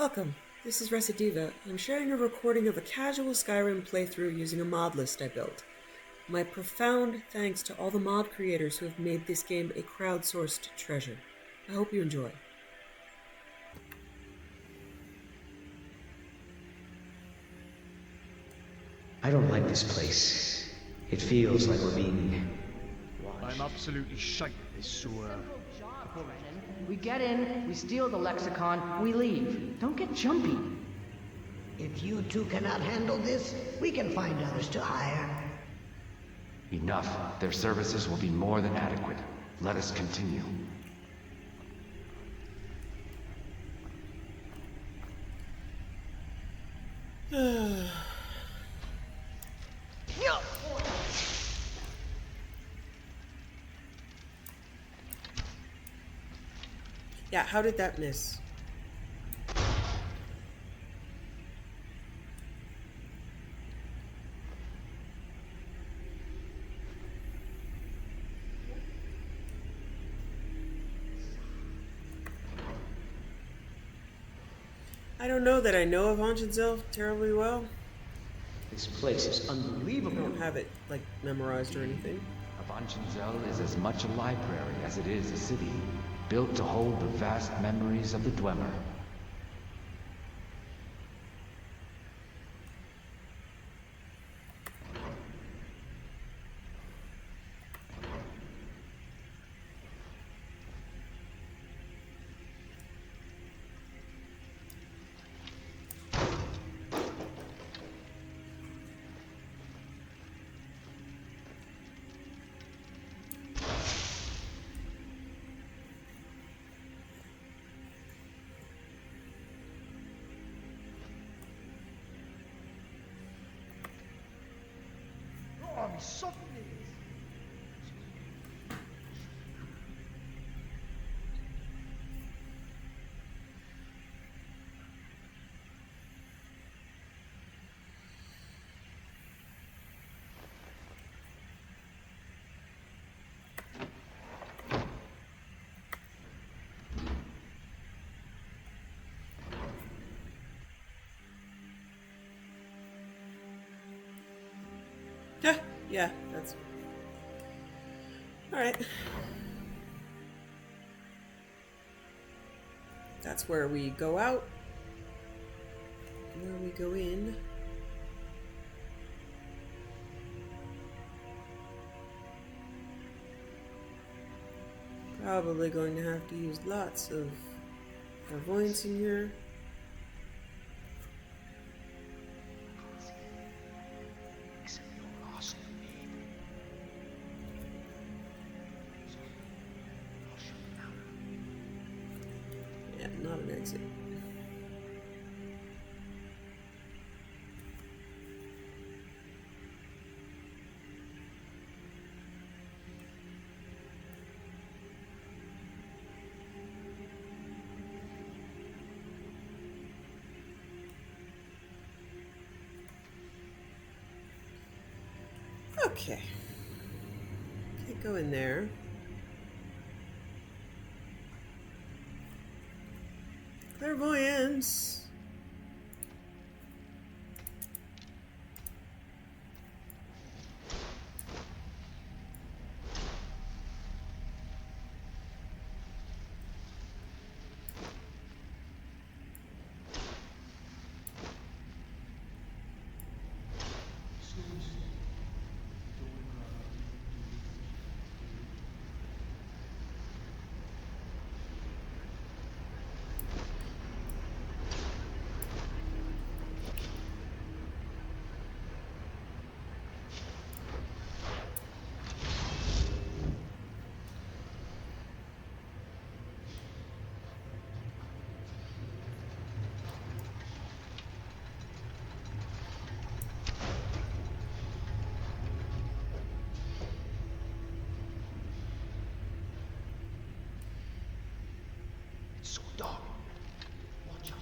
Welcome. This is Recidiva. I'm sharing a recording of a casual Skyrim playthrough using a mod list I built. My profound thanks to all the mod creators who have made this game a crowdsourced treasure. I hope you enjoy. I don't like this place. It feels like we're being watched. I'm absolutely shite at this, so We get in, we steal the lexicon, we leave. Don't get jumpy. If you two cannot handle this, we can find others to hire. Enough. Their services will be more than adequate. Let us continue. Yeah, how did that miss? I don't know that I know of Anjinzel terribly well. This place is I unbelievable. don't have it, like, memorized or anything. Avanchinzel is as much a library as it is a city, built to hold the vast memories of the Dwemer. I'm something. Yeah, that's... Alright. That's where we go out. Where we go in. Probably going to have to use lots of clairvoyance in here. Yeah, not an exit. Okay. Can't go in there. Clairvoyance. It's so dark. Watch out.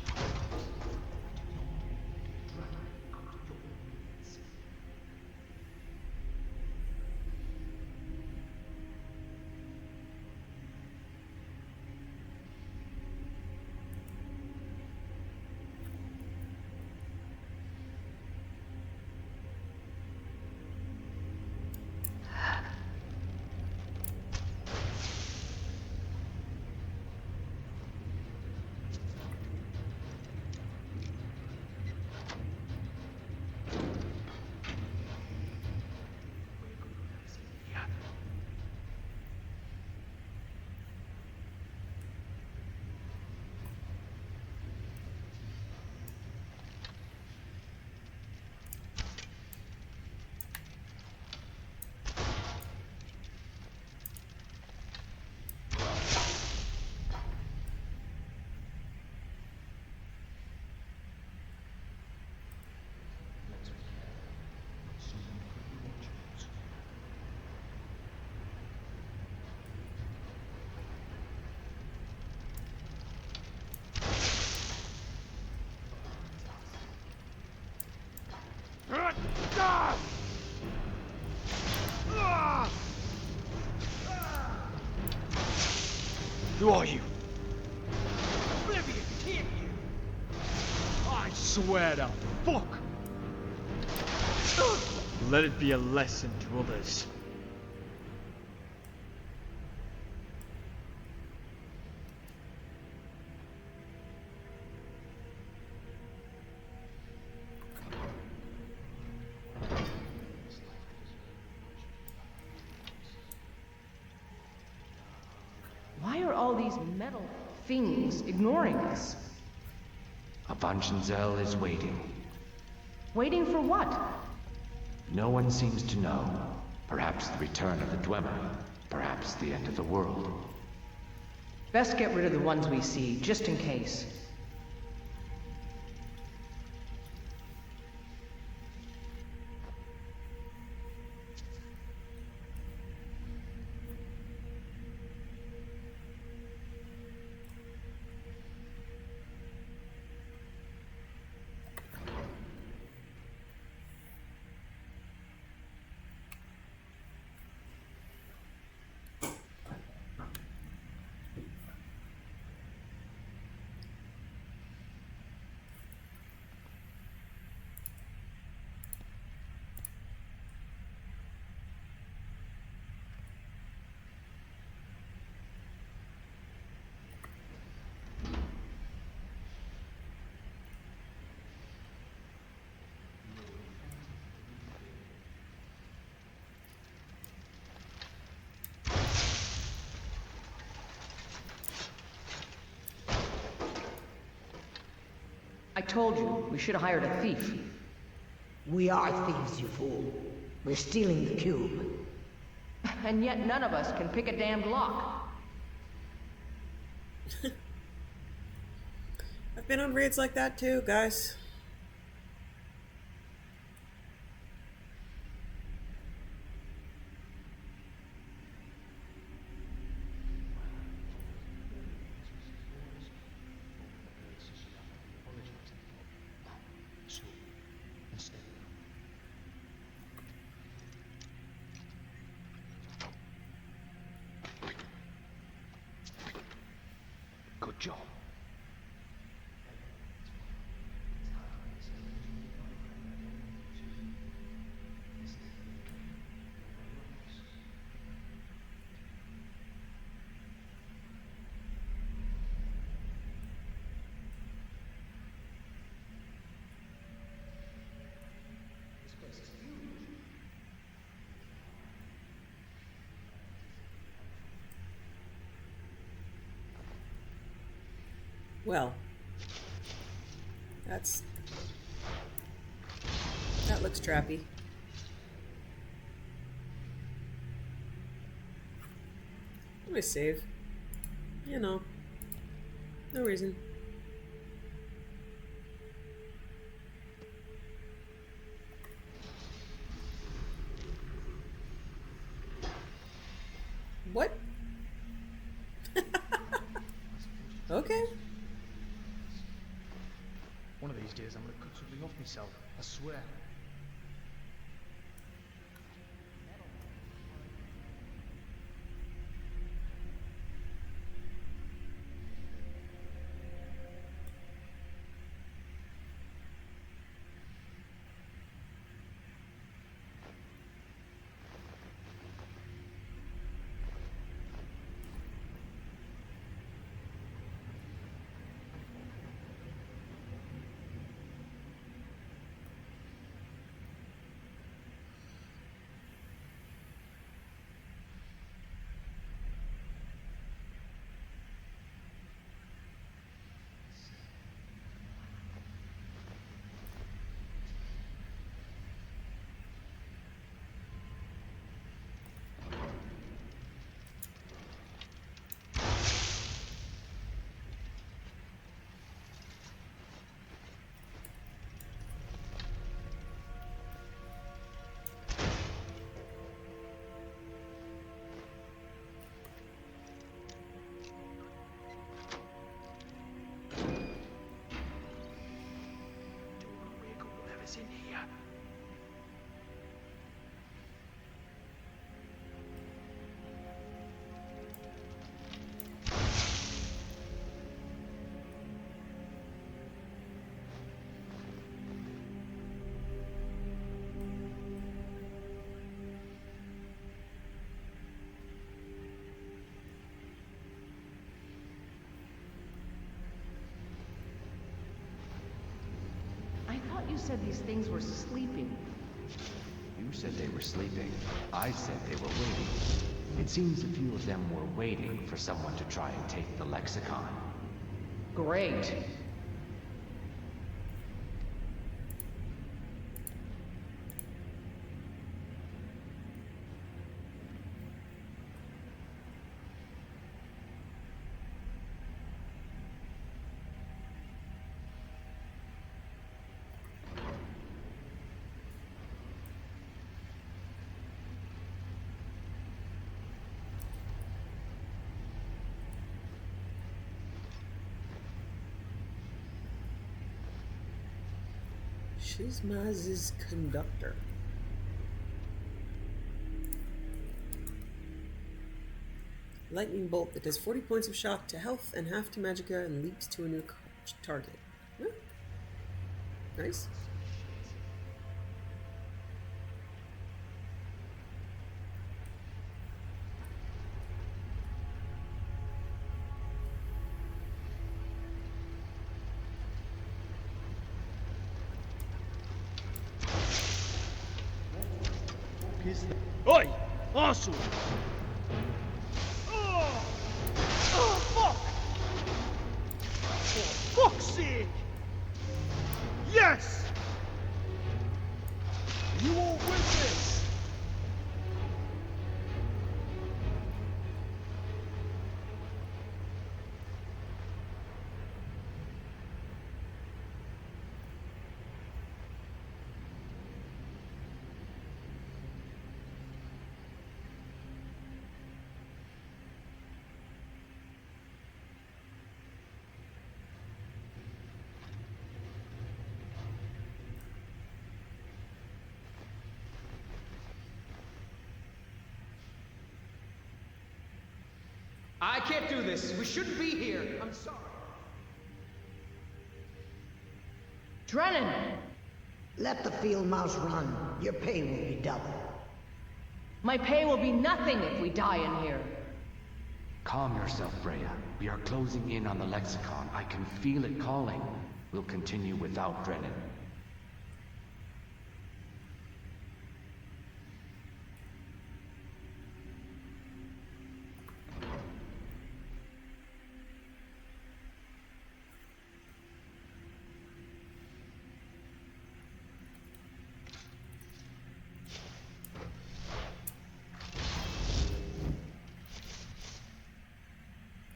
Who are you? Oblivion, can't you? I swear to fuck! Let it be a lesson to others. Why are all these metal things ignoring us? Avanchenzell is waiting. Waiting for what? No one seems to know. Perhaps the return of the Dwemer. Perhaps the end of the world. Best get rid of the ones we see, just in case. I told you, we should have hired a thief. We are thieves, you fool. We're stealing the cube. And yet none of us can pick a damned lock. I've been on raids like that too, guys. Good job. Well, that looks trappy. I'm gonna save. You know, no reason. What? Okay. One of these days I'm gonna cut something off myself, I swear. said these things were sleeping. You said they were sleeping. I said they were waiting. It seems a few of them were waiting for someone to try and take the lexicon. Great. Shizmaz's conductor. Lightning bolt that does 40 points of shock to health and half to magicka and leaps to a new target. Yeah. Nice. Oi! Arsenal! Oh! Oh, fuck! For fuck's sake! Yes! You won't win this! I can't do this. We shouldn't be here. I'm sorry. Drennan! Let the field mouse run. Your pay will be double. My pay will be nothing if we die in here. Calm yourself, Freya. We are closing in on the lexicon. I can feel it calling. We'll continue without Drennan.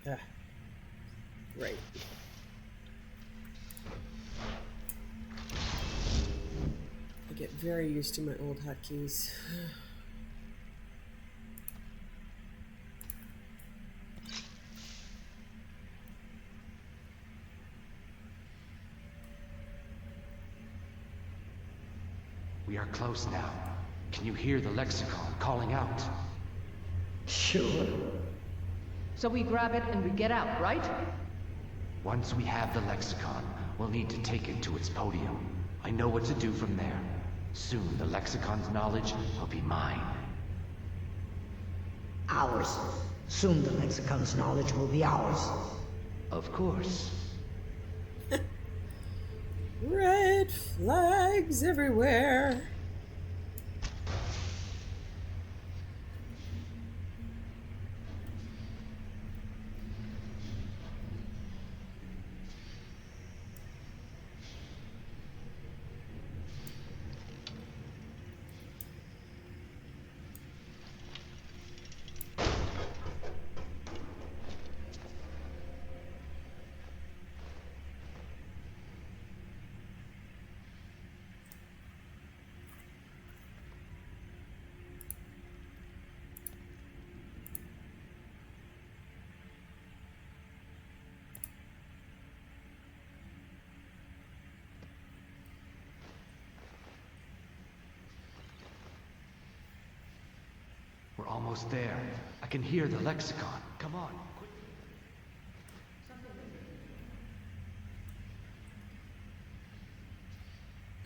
Yeah. Right. I get very used to my old hotkeys. We are close now. Can you hear the lexicon calling out? Sure. So we grab it and we get out, right? Once we have the lexicon, we'll need to take it to its podium. I know what to do from there. Soon the lexicon's knowledge will be mine. Ours. Soon the lexicon's knowledge will be ours. Of course. Red flags everywhere. We're almost there. I can hear the lexicon. Come on.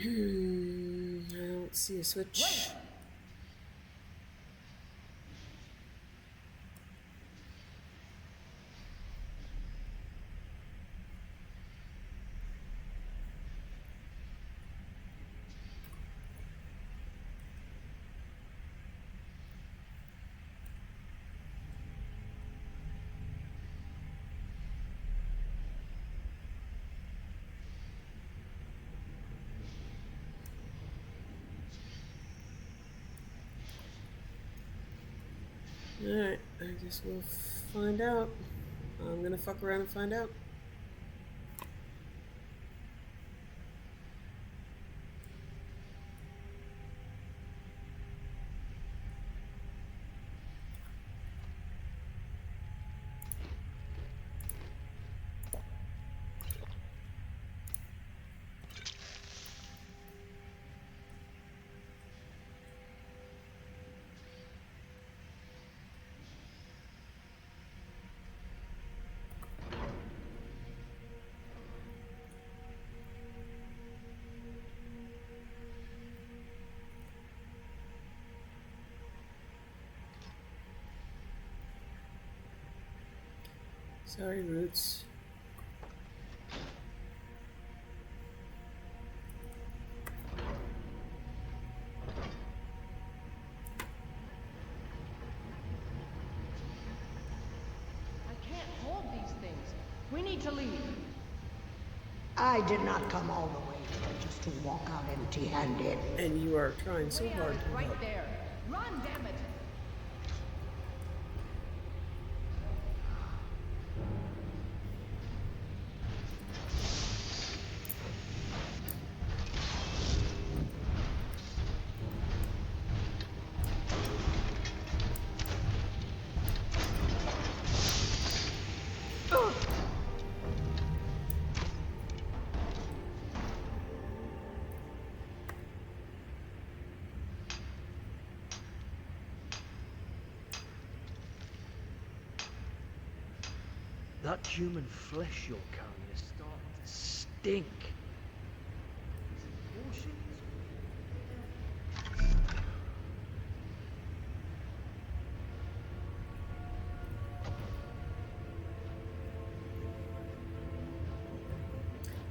I don't see a switch. Alright, I guess we'll find out. I'm gonna fuck around and find out. Sorry, Roots. I can't hold these things. We need to leave. I did not come all the way here just to walk out empty-handed. And you are trying so We are hard to right help. there. Run, damn it. That human flesh you're carrying is starting to stink. Is it bullshit?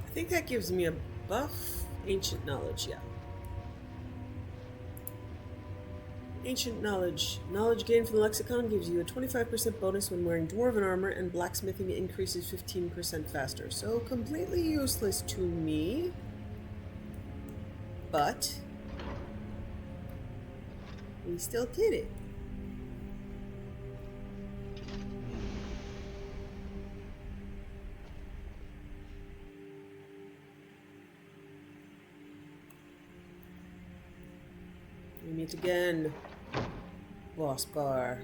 I think that gives me a buff. Ancient knowledge, yeah. Ancient knowledge. Knowledge gained from the lexicon gives you a 25% bonus when wearing dwarven armor, and blacksmithing increases 15% faster. So completely useless to me. But we still did it. We meet again. Boss bar.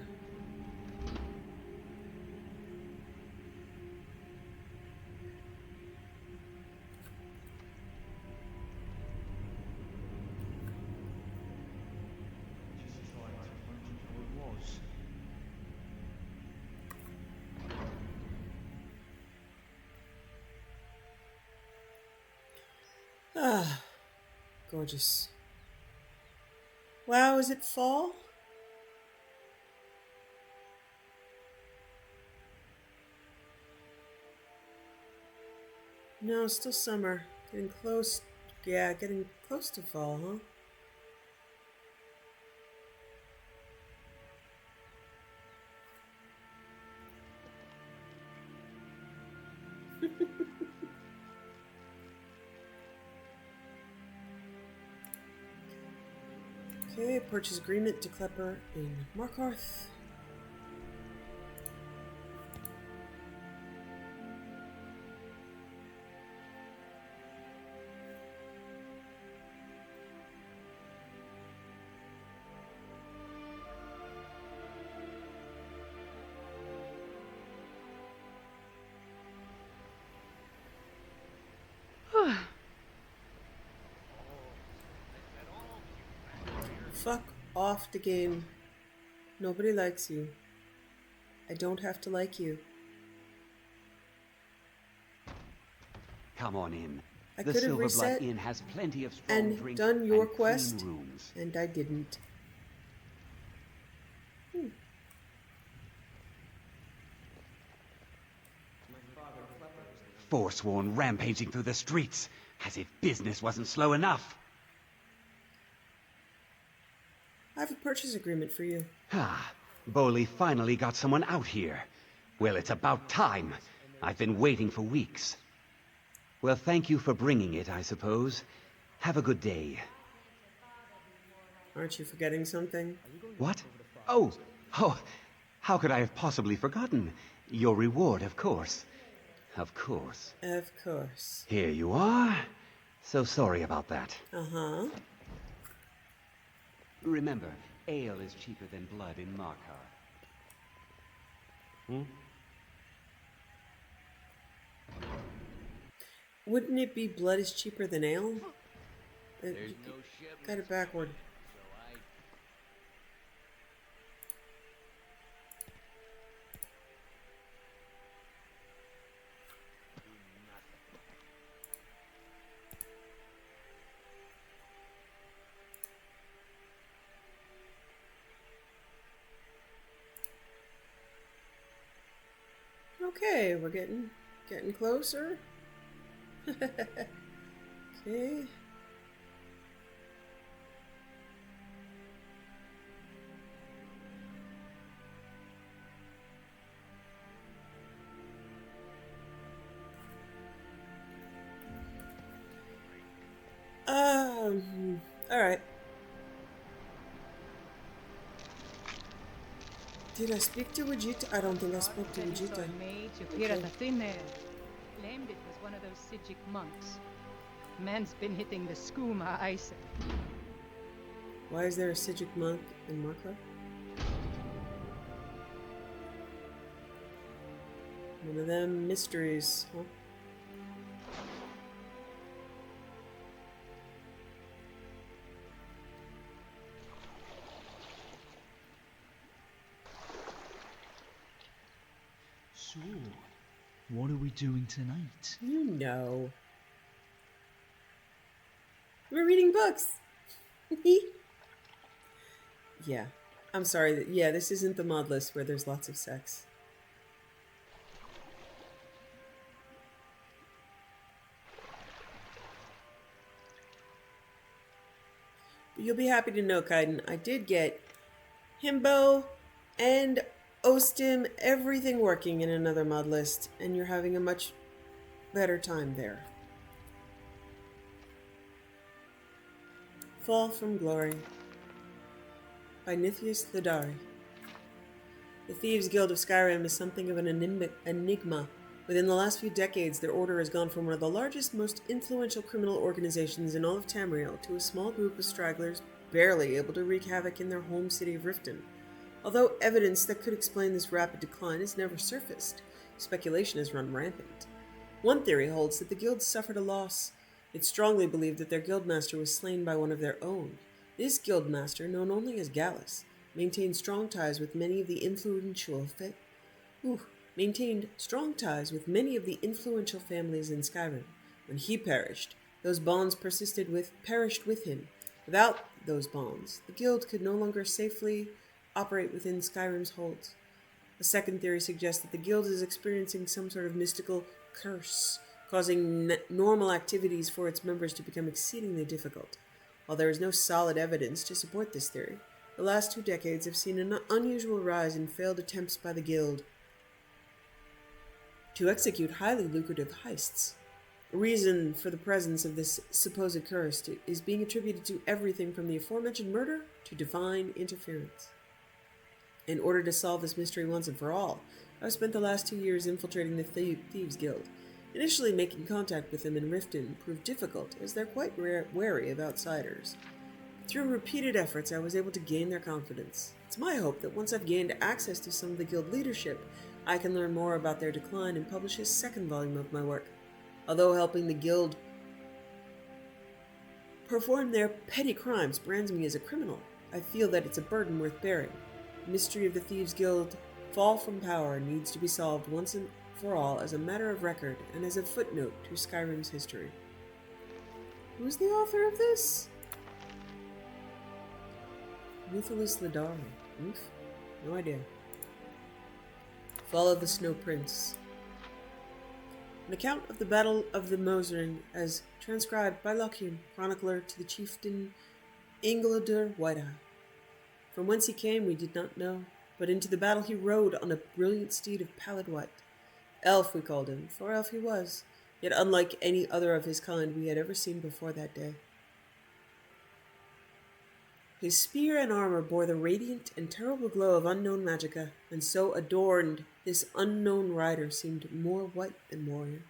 Ah, gorgeous. Wow, is it fall? No, it's still summer. Getting close. Yeah, getting close to fall, huh? Okay, purchase agreement to Klepper in Markarth. Fuck off the game. Nobody likes you. I don't have to like you. Come on in. I The could have Silverblood reset Inn has plenty of strong and drink done your and quest, clean rooms. and I didn't. Forsworn rampaging through the streets, as if business wasn't slow enough. I have a purchase agreement for you. Ah, Boley finally got someone out here. Well, it's about time. I've been waiting for weeks. Well, thank you for bringing it, I suppose. Have a good day. Aren't you forgetting something? What? Oh, How could I have possibly forgotten? Your reward, of course. Of course. Of course. Here you are. So sorry about that. Uh-huh. Remember, ale is cheaper than blood in Markar. Wouldn't it be blood is cheaper than ale? Got it backward. Okay, we're getting closer. Okay. All right. Did I speak to Vegeta? I don't think I spoke to Vegeta. Okay. Claimed it was one of those Sijic monks. Man's been hitting the skooma, I say. Why is there a Sijic monk in Markar? One of them mysteries, huh? So, what are we doing tonight? You know. We're reading books. Yeah. I'm sorry. Yeah, this isn't the mod list where there's lots of sex. But you'll be happy to know, Kaidan, I did get Himbo and Ostim, everything working in another mod list, and you're having a much better time there. Fall from Glory by Nithius Ladari. The Thieves Guild of Skyrim is something of an enigma. Within the last few decades, their order has gone from one of the largest, most influential criminal organizations in all of Tamriel to a small group of stragglers barely able to wreak havoc in their home city of Riften. Although evidence that could explain this rapid decline has never surfaced, speculation has run rampant. One theory holds that the guild suffered a loss. It's strongly believed that their guildmaster was slain by one of their own. This guildmaster, known only as Gallus, maintained strong ties with many of the influential families in Skyrim. When he perished, those bonds perished with him. Without those bonds, the guild could no longer safely operate within Skyrim's holds. A second theory suggests that the guild is experiencing some sort of mystical curse, causing normal activities for its members to become exceedingly difficult. While there is no solid evidence to support this theory, the last 2 decades have seen an unusual rise in failed attempts by the guild to execute highly lucrative heists. The reason for the presence of this supposed curse is being attributed to everything from the aforementioned murder to divine interference. In order to solve this mystery once and for all, I've spent the last 2 years infiltrating the Thieves Guild. Initially, making contact with them in Riften proved difficult, as they're quite wary of outsiders. Through repeated efforts, I was able to gain their confidence. It's my hope that once I've gained access to some of the guild leadership, I can learn more about their decline and publish a second volume of my work. Although helping the guild perform their petty crimes brands me as a criminal, I feel that it's a burden worth bearing. The mystery of the Thieves Guild fall from power needs to be solved once and for all as a matter of record and as a footnote to Skyrim's history. Who's the author of this? Nithius Ladari. Oof. No idea. Fall of the Snow Prince. An account of the Battle of the Mosering as transcribed by Lochian, chronicler to the chieftain Ingildur Whiteeye. From whence he came we did not know, but into the battle he rode on a brilliant steed of pallid white. Elf we called him, for elf he was, yet unlike any other of his kind we had ever seen before that day. His spear and armor bore the radiant and terrible glow of unknown magicka, and so adorned, this unknown rider seemed more white than warrior.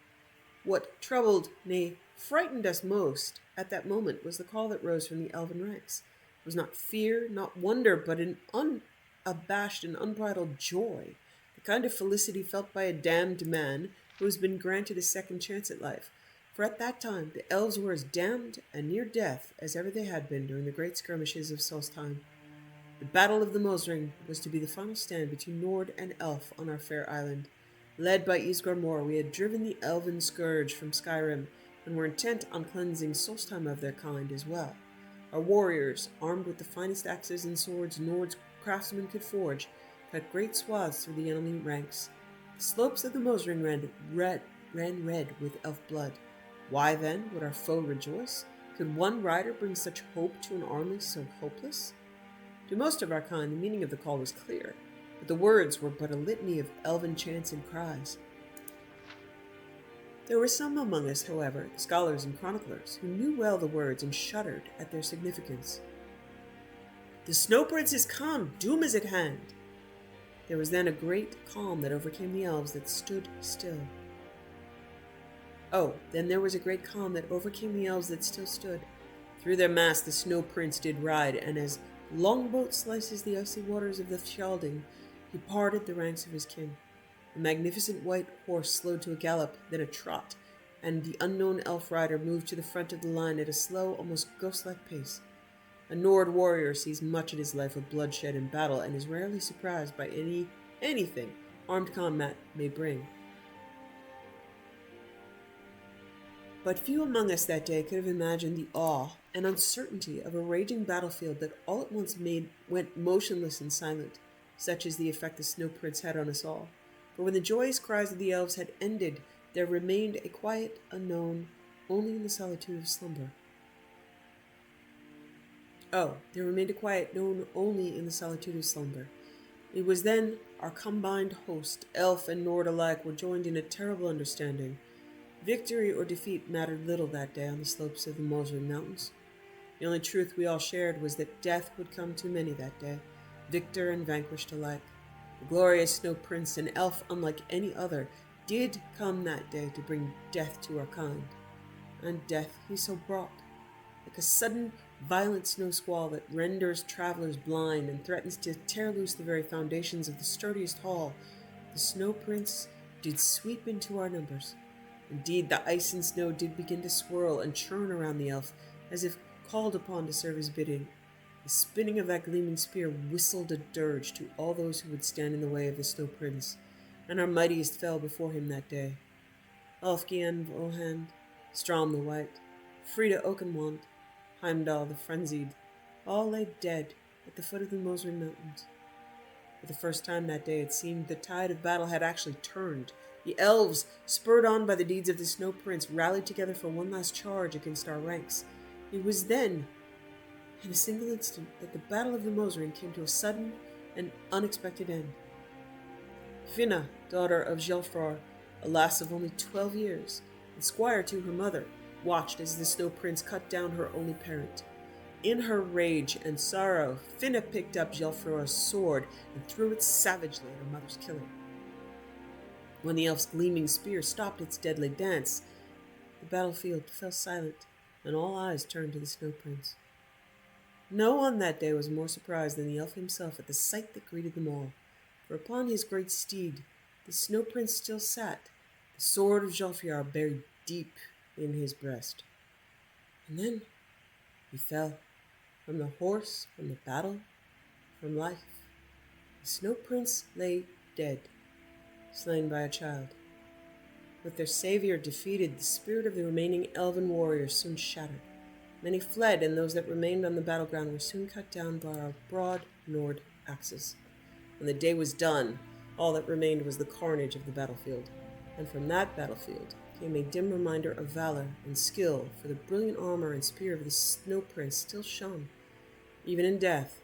What troubled, nay, frightened us most at that moment was the call that rose from the elven ranks. It was not fear, not wonder, but an unabashed and unbridled joy, the kind of felicity felt by a damned man who has been granted a second chance at life. For at that time the elves were as damned and near death as ever they had been during the great skirmishes of Solstheim. The Battle of the Mosring was to be the final stand between Nord and Elf on our fair island. Led by Isgar Mór, we had driven the elven scourge from Skyrim, and were intent on cleansing Solstheim of their kind as well. Our warriors, armed with the finest axes and swords Nord's craftsmen could forge, cut great swaths through the enemy ranks. The slopes of the Mosring ran red with elf blood. Why then would our foe rejoice? Could one rider bring such hope to an army so hopeless? To most of our kind, the meaning of the call was clear, but the words were but a litany of elven chants and cries. There were some among us, however, scholars and chroniclers, who knew well the words and shuddered at their significance. "The Snow Prince is come! Doom is at hand!" There was then a great calm that overcame the elves that stood still. Then there was a great calm that overcame the elves that still stood. Through their mass the Snow Prince did ride, and as longboat slices the icy waters of the Fjalding, he parted the ranks of his kin. The magnificent white horse slowed to a gallop, then a trot, and the unknown elf rider moved to the front of the line at a slow, almost ghost-like pace. A Nord warrior sees much in his life of bloodshed and battle, and is rarely surprised by anything armed combat may bring. But few among us that day could have imagined the awe and uncertainty of a raging battlefield that all at once went motionless and silent, such is the effect the Snow Prince had on us all. For when the joyous cries of the elves had ended, there remained a quiet unknown only in the solitude of slumber. There remained a quiet known only in the solitude of slumber. It was then our combined host, elf and Nord alike, were joined in a terrible understanding. Victory or defeat mattered little that day on the slopes of the Mosring Mountains. The only truth we all shared was that death would come to many that day, victor and vanquished alike. The glorious Snow Prince, an elf unlike any other, did come that day to bring death to our kind. And death he so brought. Like a sudden, violent snow squall that renders travelers blind and threatens to tear loose the very foundations of the sturdiest hall, the Snow Prince did sweep into our numbers. Indeed, the ice and snow did begin to swirl and churn around the elf, as if called upon to serve his bidding. The spinning of that gleaming spear whistled a dirge to all those who would stand in the way of the Snow Prince, and our mightiest fell before him that day. Ulfgian Vohand, Strom the White, Frida Oakenwand, Heimdall the Frenzied, all lay dead at the foot of the Mosring Mountains. For the first time that day it seemed the tide of battle had actually turned. The elves, spurred on by the deeds of the Snow Prince, rallied together for one last charge against our ranks. It was then, in a single instant, that the Battle of the Mosring came to a sudden and unexpected end. Finna, daughter of Gelfrar, a lass of only 12 years, and squire to her mother, watched as the Snow Prince cut down her only parent. In her rage and sorrow, Finna picked up Gelfrar's sword and threw it savagely at her mother's killer. When the elf's gleaming spear stopped its deadly dance, the battlefield fell silent, and all eyes turned to the Snow Prince. No one that day was more surprised than the elf himself at the sight that greeted them all, for upon his great steed the Snow Prince still sat, the sword of Gelfrar buried deep in his breast. And then he fell, from the horse, from the battle, from life. The Snow Prince lay dead, slain by a child. With their savior defeated, the spirit of the remaining elven warriors soon shattered. Many fled, and those that remained on the battleground were soon cut down by our broad Nord axes. When the day was done, all that remained was the carnage of the battlefield, and from that battlefield came a dim reminder of valor and skill, for the brilliant armor and spear of the Snow Prince still shone. Even in death,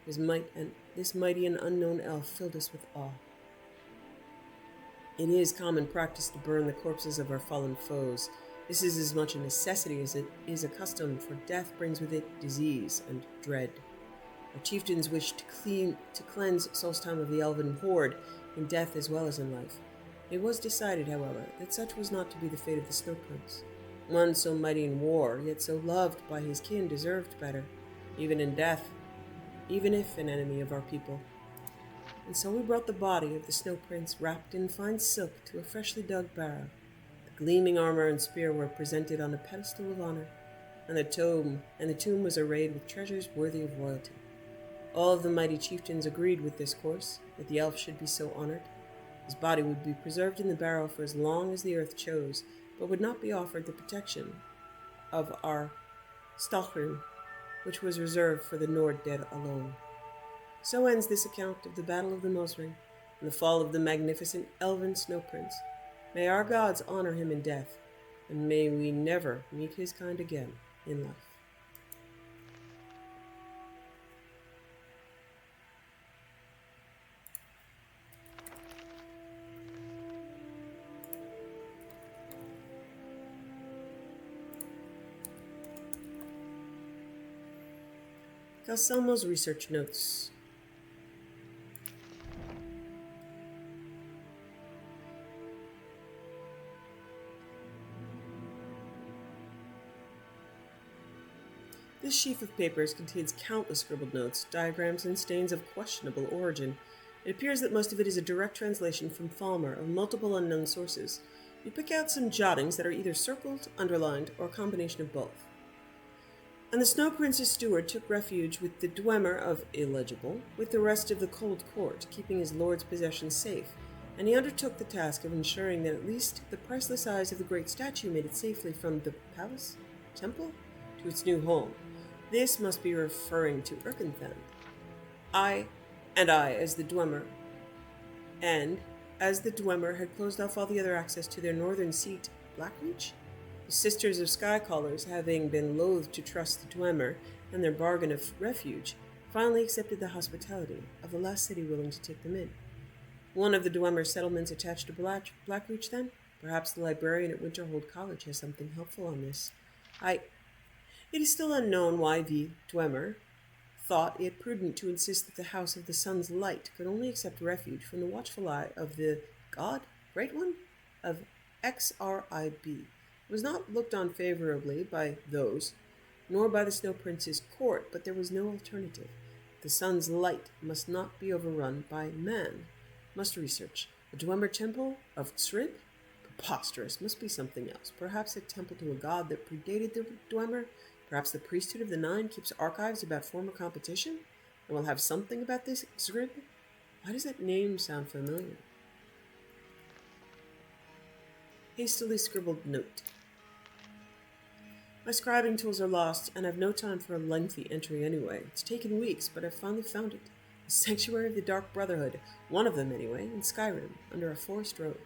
his might and this mighty and unknown elf filled us with awe. It is common practice to burn the corpses of our fallen foes. This is as much a necessity as it is a custom, for death brings with it disease and dread. Our chieftains wished to cleanse Solstheim of the elven horde, in death as well as in life. It was decided, however, that such was not to be the fate of the Snow Prince. One so mighty in war, yet so loved by his kin, deserved better, even in death, even if an enemy of our people. And so we brought the body of the Snow Prince wrapped in fine silk to a freshly dug barrow. The gleaming armor and spear were presented on a pedestal of honor, and the tomb was arrayed with treasures worthy of royalty. All of the mighty chieftains agreed with this course, that the elf should be so honored. His body would be preserved in the barrow for as long as the earth chose, but would not be offered the protection of our Skyrim, which was reserved for the Nord dead alone. So ends this account of the Battle of the Mosring and the fall of the magnificent elven Snow Prince. May our gods honor him in death, and may we never meet his kind again in life. Calselmo's research notes. This sheaf of papers contains countless scribbled notes, diagrams, and stains of questionable origin. It appears that most of it is a direct translation from Falmer of multiple unknown sources. You pick out some jottings that are either circled, underlined, or a combination of both. And the Snow Prince's steward took refuge with the Dwemer of Illegible, with the rest of the Cold Court, keeping his lord's possessions safe, and he undertook the task of ensuring that at least the priceless eyes of the great statue made it safely from the palace, temple, to its new home. This must be referring to Erkenthan. I, as the Dwemer, had closed off all the other access to their northern seat, Blackreach, the Sisters of Skycallers, having been loath to trust the Dwemer and their bargain of refuge, finally accepted the hospitality of the last city willing to take them in. One of the Dwemer settlements attached to Blackreach, then? Perhaps the librarian at Winterhold College has something helpful on this. It is still unknown why the Dwemer thought it prudent to insist that the House of the Sun's Light could only accept refuge from the watchful eye of the God, Great One, of XRIB. It was not looked on favorably by those, nor by the Snow Prince's court, but there was no alternative. The sun's light must not be overrun by man. Must research. A Dwemer temple of Srib? Preposterous. Must be something else. Perhaps a temple to a god that predated the Dwemer? Perhaps the priesthood of the Nine keeps archives about former competition? And will have something about this Srib? Why does that name sound familiar? Hastily scribbled note. My scribing tools are lost, and I've no time for a lengthy entry anyway. It's taken weeks, but I've finally found it. The Sanctuary of the Dark Brotherhood, one of them anyway, in Skyrim, under a forest road.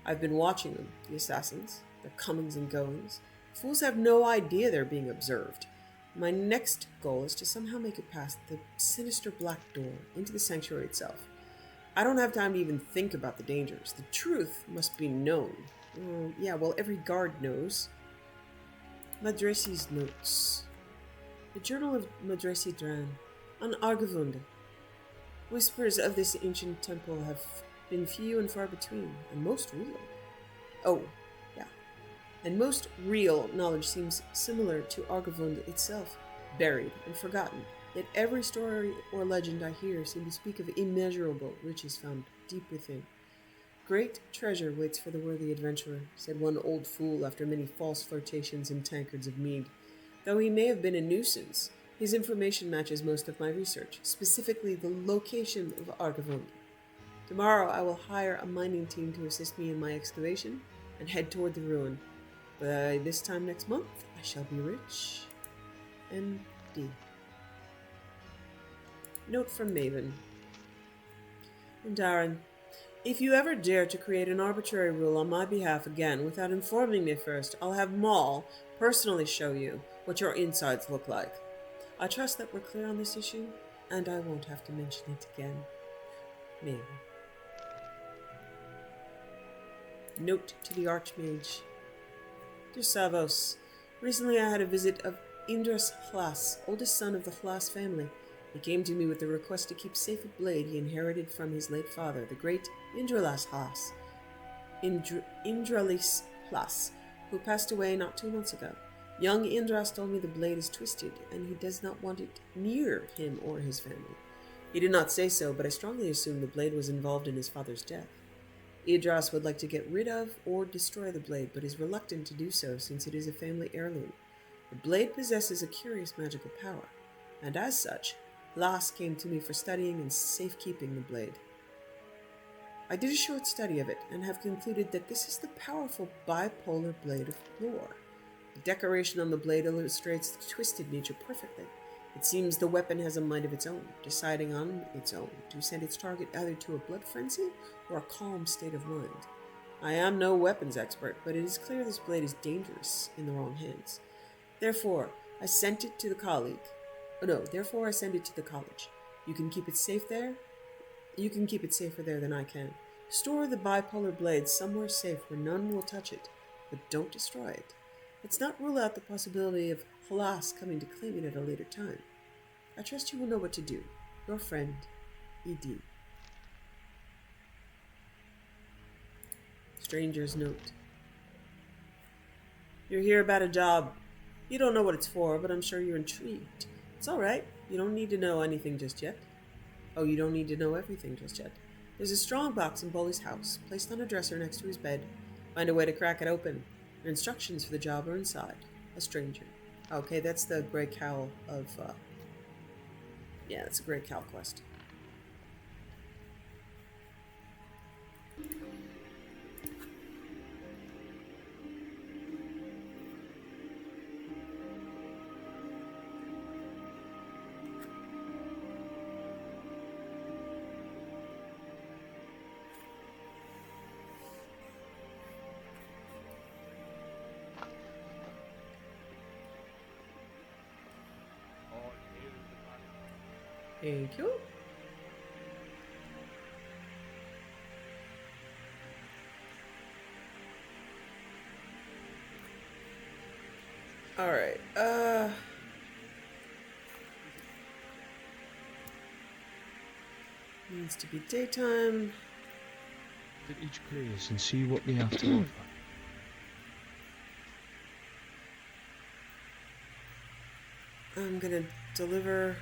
I've been watching them, the assassins, their comings and goings. Fools have no idea they're being observed. My next goal is to somehow make it past the sinister black door into the sanctuary itself. I don't have time to even think about the dangers. The truth must be known. Every guard knows. Madrasi's notes. The Journal of Madrasi Dran, on Argavund. Whispers of this ancient temple have been few and far between, and most real. And most real knowledge seems similar to Argavund itself, buried and forgotten. Yet every story or legend I hear seem to speak of immeasurable riches found deep within. Great treasure waits for the worthy adventurer, said one old fool after many false flirtations and tankards of mead. Though he may have been a nuisance, his information matches most of my research, specifically the location of Argavund. Tomorrow I will hire a mining team to assist me in my excavation and head toward the ruin. By this time next month, I shall be rich. M.D. Note from Maven. And Darren, if you ever dare to create an arbitrary rule on my behalf again without informing me first, I'll have Maul personally show you what your insides look like. I trust that we're clear on this issue, and I won't have to mention it again. Maven. Note to the Archmage. Dear Savos, recently I had a visit of Indras Hlas, oldest son of the Hlas family. He came to me with a request to keep safe a blade he inherited from his late father, the great Indralis Plus, who passed away not 2 months ago. Young Indras told me the blade is twisted, and he does not want it near him or his family. He did not say so, but I strongly assume the blade was involved in his father's death. Idras would like to get rid of or destroy the blade, but is reluctant to do so since it is a family heirloom. The blade possesses a curious magical power, and as such, Las came to me for studying and safekeeping the blade. I did a short study of it, and have concluded that this is the powerful bipolar blade of lore. The decoration on the blade illustrates the twisted nature perfectly. It seems the weapon has a mind of its own, deciding on its own to send its target either to a blood frenzy or a calm state of mind. I am no weapons expert, but it is clear this blade is dangerous in the wrong hands. Therefore, I sent it to the college. You can keep it safe there. You can keep it safer there than I can. Store the bipolar blade somewhere safe where none will touch it, but don't destroy it. Let's not rule out the possibility of Halas coming to claim it at a later time. I trust you will know what to do. Your friend, E.D. Stranger's note. You're here about a job. You don't know what it's for, but I'm sure you're intrigued. It's alright. You don't need to know anything just yet. Oh, you don't need to know everything just yet. There's a strong box in Bolly's house, placed on a dresser next to his bed. Find a way to crack it open. Your instructions for the job are inside. A stranger. Okay, that's the Grey Cowl of, yeah, that's a Grey Cowl quest. Thank you. Alright, needs to be daytime. Look at each place and see what they have to offer. I'm gonna deliver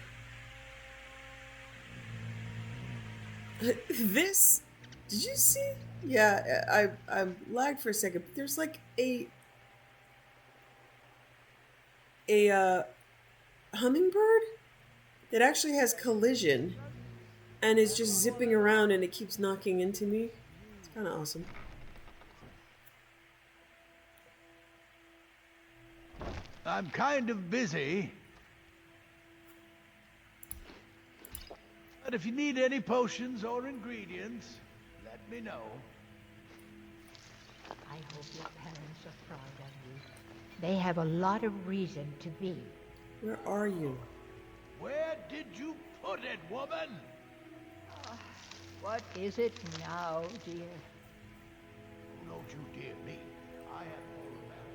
this. Did you see? Yeah, I lagged for a second. But there's like a hummingbird that actually has collision and is just zipping around, and it keeps knocking into me. It's kind of awesome. I'm kind of busy. But if you need any potions or ingredients, let me know. I hope your parents are proud of you. They have a lot of reason to be. Where are you? Where did you put it, woman? What is it now, dear? Oh, don't you dear me. I had all of that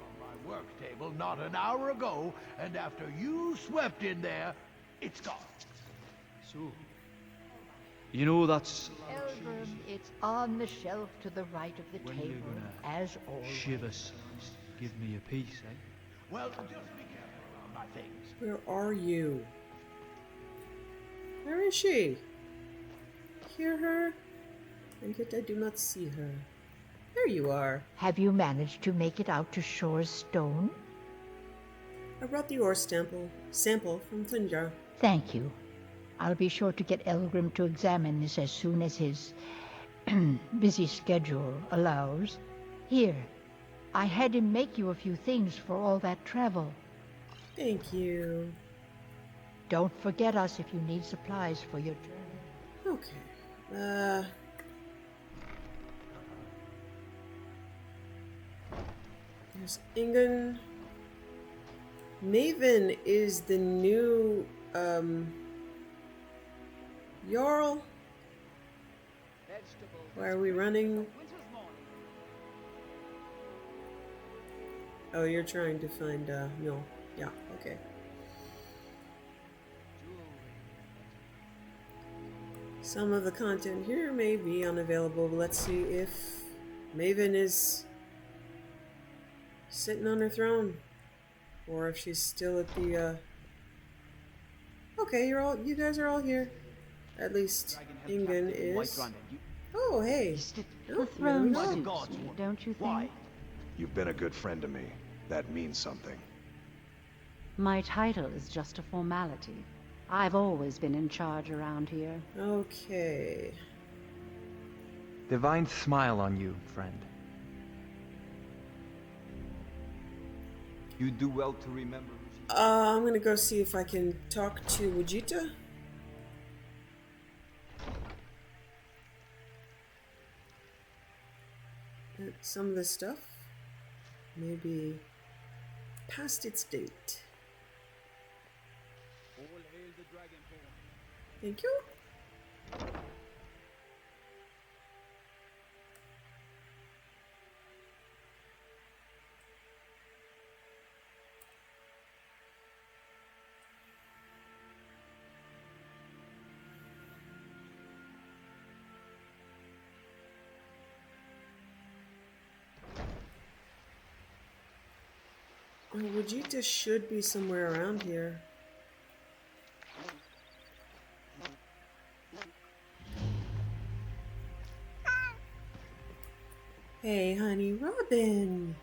on my work table not an hour ago, and after you swept in there, it's gone. So, you know that's... Elgrim, it's on the shelf to the right of the When you're table, gonna as always. shiver us, give me a piece, eh? Well, just be careful around my things. Where are you? Where is she? Hear her? And yet I do not see her. There you are. Have you managed to make it out to Shore's stone? I brought the ore sample from Tlinjar. Thank you. I'll be sure to get Elgrim to examine this as soon as his busy schedule allows. Here, I had him make you a few things for all that travel. Thank you. Don't forget us if you need supplies for your journey. Okay. There's Ingun. Maven is the new, Jarl. Why are we running? Oh, you're trying to find, Mule. Yeah, okay. Some of the content here may be unavailable. Let's see if Maven is sitting on her throne, or if she's still at the. Okay, you guys are all here. At least Ingen is. Oh, hey. The throne suits you, don't you think? Why? You've been a good friend to me. That means something. My title is just a formality. I've always been in charge around here. Okay. Divine smile on you, friend. You do well to remember. I'm gonna go see if I can talk to Vegeta. Some of this stuff may be past its date. Thank you. Oh, Vegeta should be somewhere around here. Hey, honey, Robin.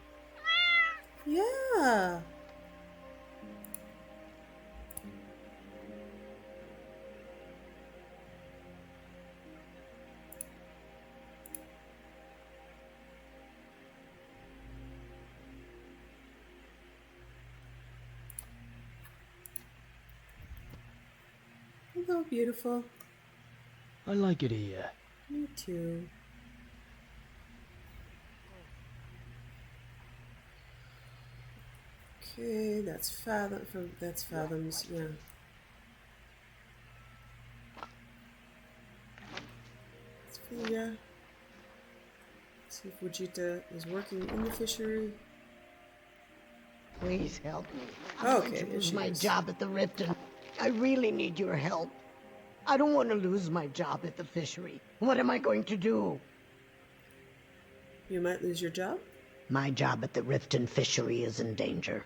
Yeah. Hello, beautiful. I like it here. Me too. Okay, that's Fathoms, yeah. Let's see, see if Vegeta is working in the fishery. Please help me. Okay, to lose she my is. job at the Riften. I really need your help. I don't want to lose my job at the fishery. What am I going to do? You might lose your job? My job at the Riften fishery is in danger.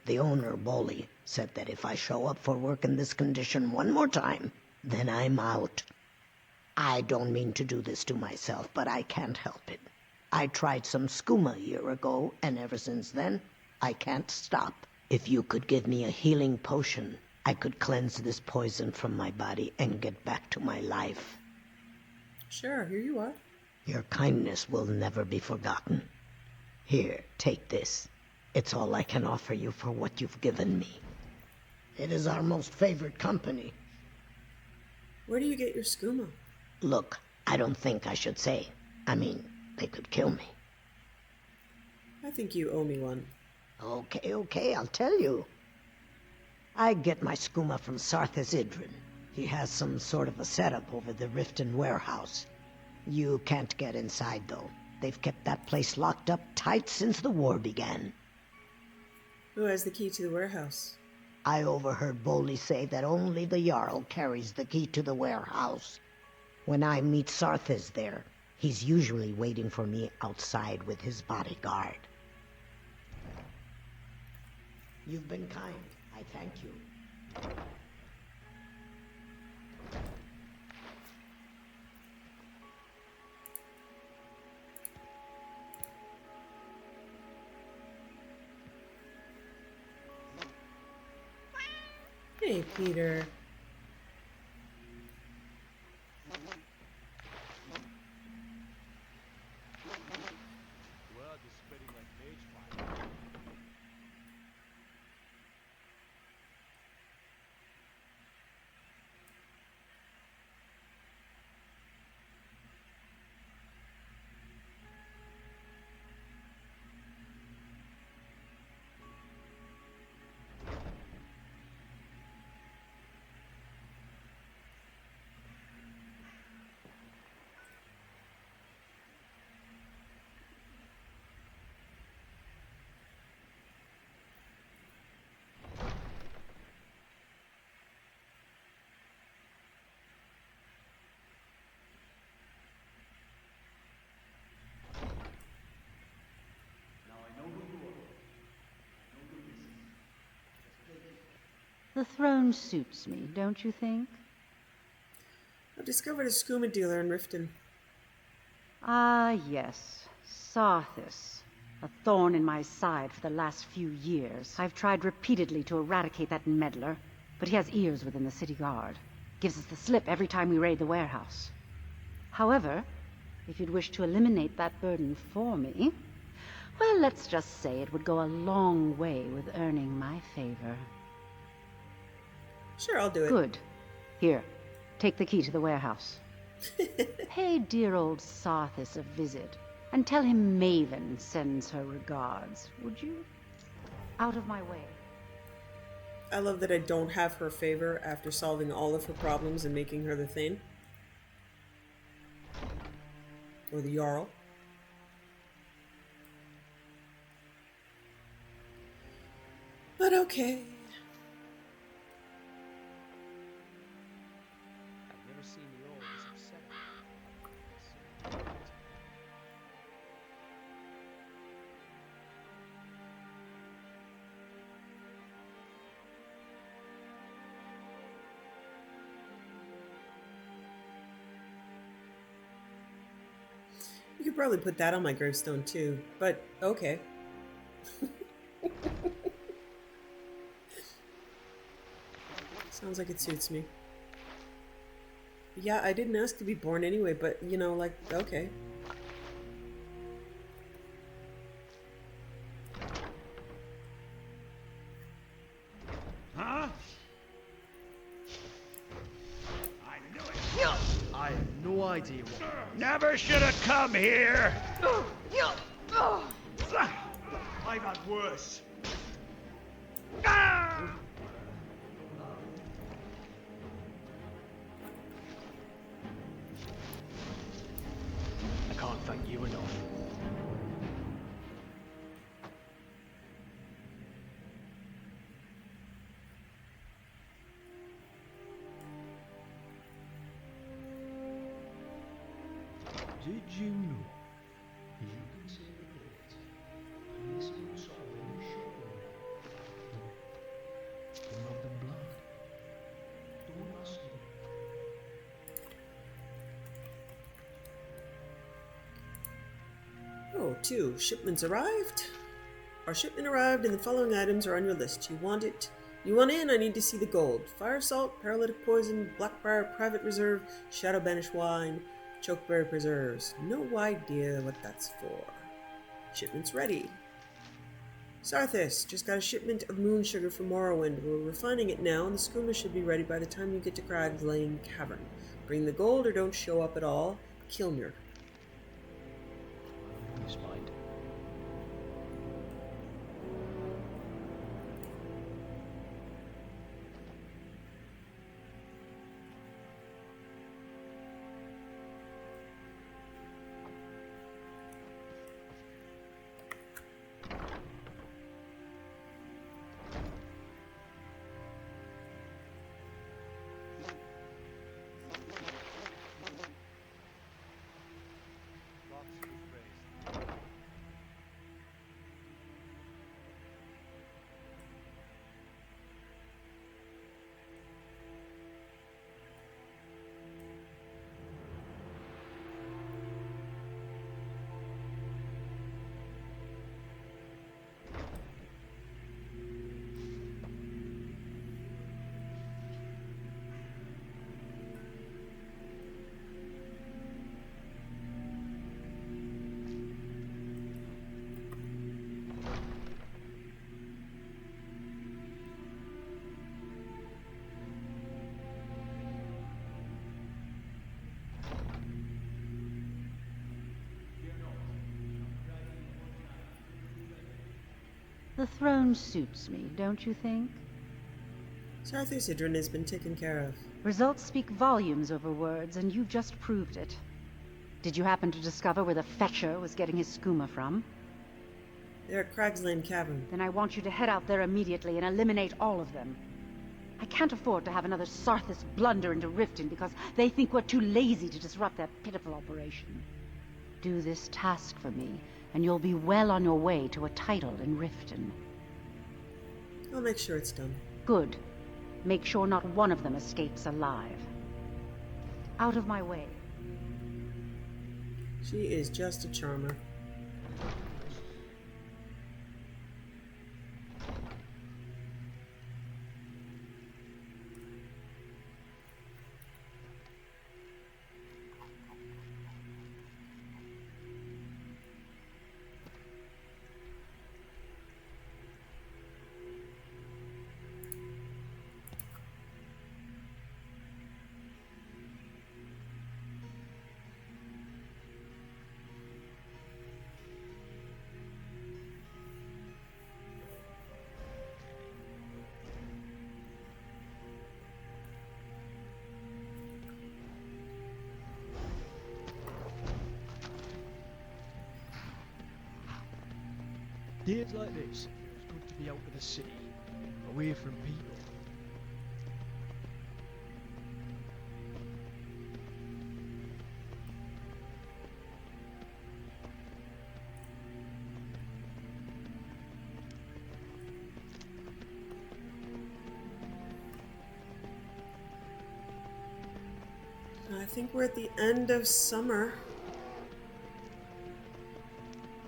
The owner, Bolly, said that if I show up for work in this condition one more time, then I'm out. I don't mean to do this to myself, but I can't help it. I tried some skooma a year ago, and ever since then, I can't stop. If you could give me a healing potion, I could cleanse this poison from my body and get back to my life. Sure, here you are. Your kindness will never be forgotten. Here, take this. It's all I can offer you for what you've given me. It is our most favored company. Where do you get your skooma? Look, I don't think I should say. I mean, they could kill me. I think you owe me one. Okay, I'll tell you. I get my skooma from Sarthas Idrin. He has some sort of a setup over the Riften warehouse. You can't get inside, though. They've kept that place locked up tight since the war began. Who has the key to the warehouse? I overheard Bolly say that only the Jarl carries the key to the warehouse. When I meet Sarthas there, he's usually waiting for me outside with his bodyguard. You've been kind. I thank you. Hey, Peter. The throne suits me, don't you think? I've discovered a skooma dealer in Riften. Ah, yes. Sarthis. A thorn in my side for the last few years. I've tried repeatedly to eradicate that meddler, but he has ears within the city guard. Gives us the slip every time we raid the warehouse. However, if you'd wish to eliminate that burden for me, well, let's just say it would go a long way with earning my favor. Sure, I'll do it. Good. Here, take the key to the warehouse. Pay dear old Sarthis a visit, and tell him Maven sends her regards, would you? Out of my way. I love that I don't have her favor after solving all of her problems and making her the Thane. Or the Jarl. But okay. I've never seen the old as upsetting. You could probably put that on my gravestone too, but okay. Sounds like it suits me. Yeah, I didn't ask to be born anyway, but you know, like, okay. Huh? I knew it. I have no idea what. Never should have come here. I've had worse. I can't thank you enough. Did you know? You can say the words. Place on sovereign shore. From of the blood. Don't ask me. Oh, 2. Shipments arrived. Our shipment arrived and the following items are on your list. You want it? You want in? I need to see the gold. Fire salt, paralytic poison, blackbriar, private reserve, shadow banished wine, chokeberry preserves. No idea what that's for. Shipment's ready. Sarthis, just got a shipment of moon sugar from Morrowind. We're refining it now and the skooma should be ready by the time you get to Crag's Lane Cavern. Bring the gold or don't show up at all. Kilmir. His mind. The throne suits me, don't you think? Sarthis Idrin has been taken care of. Results speak volumes over words, and you just proved it. Did you happen to discover where the fetcher was getting his skooma from? They're at Crag's Lane Cavern. Then I want you to head out there immediately and eliminate all of them. I can't afford to have another Sarthis blunder into Riften because they think we're too lazy to disrupt their pitiful operation. Do this task for me, and you'll be well on your way to a title in Riften. I'll make sure it's done. Good. Make sure not one of them escapes alive. Out of my way. She is just a charmer. Days like this, it's good to be out of the city, away from people. I think we're at the end of summer.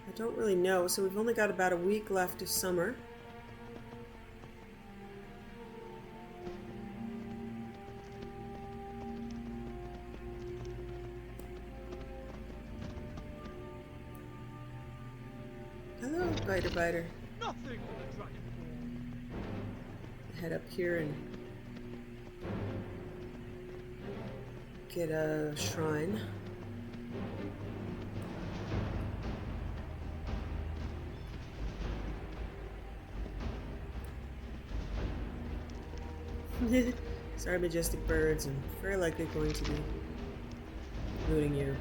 I don't really know, so we've only got about a week left of summer. Hello, biter. Nothing for the Dragonborn. Head up here and get a shrine. Sorry, majestic birds. I'm very likely going to be looting you.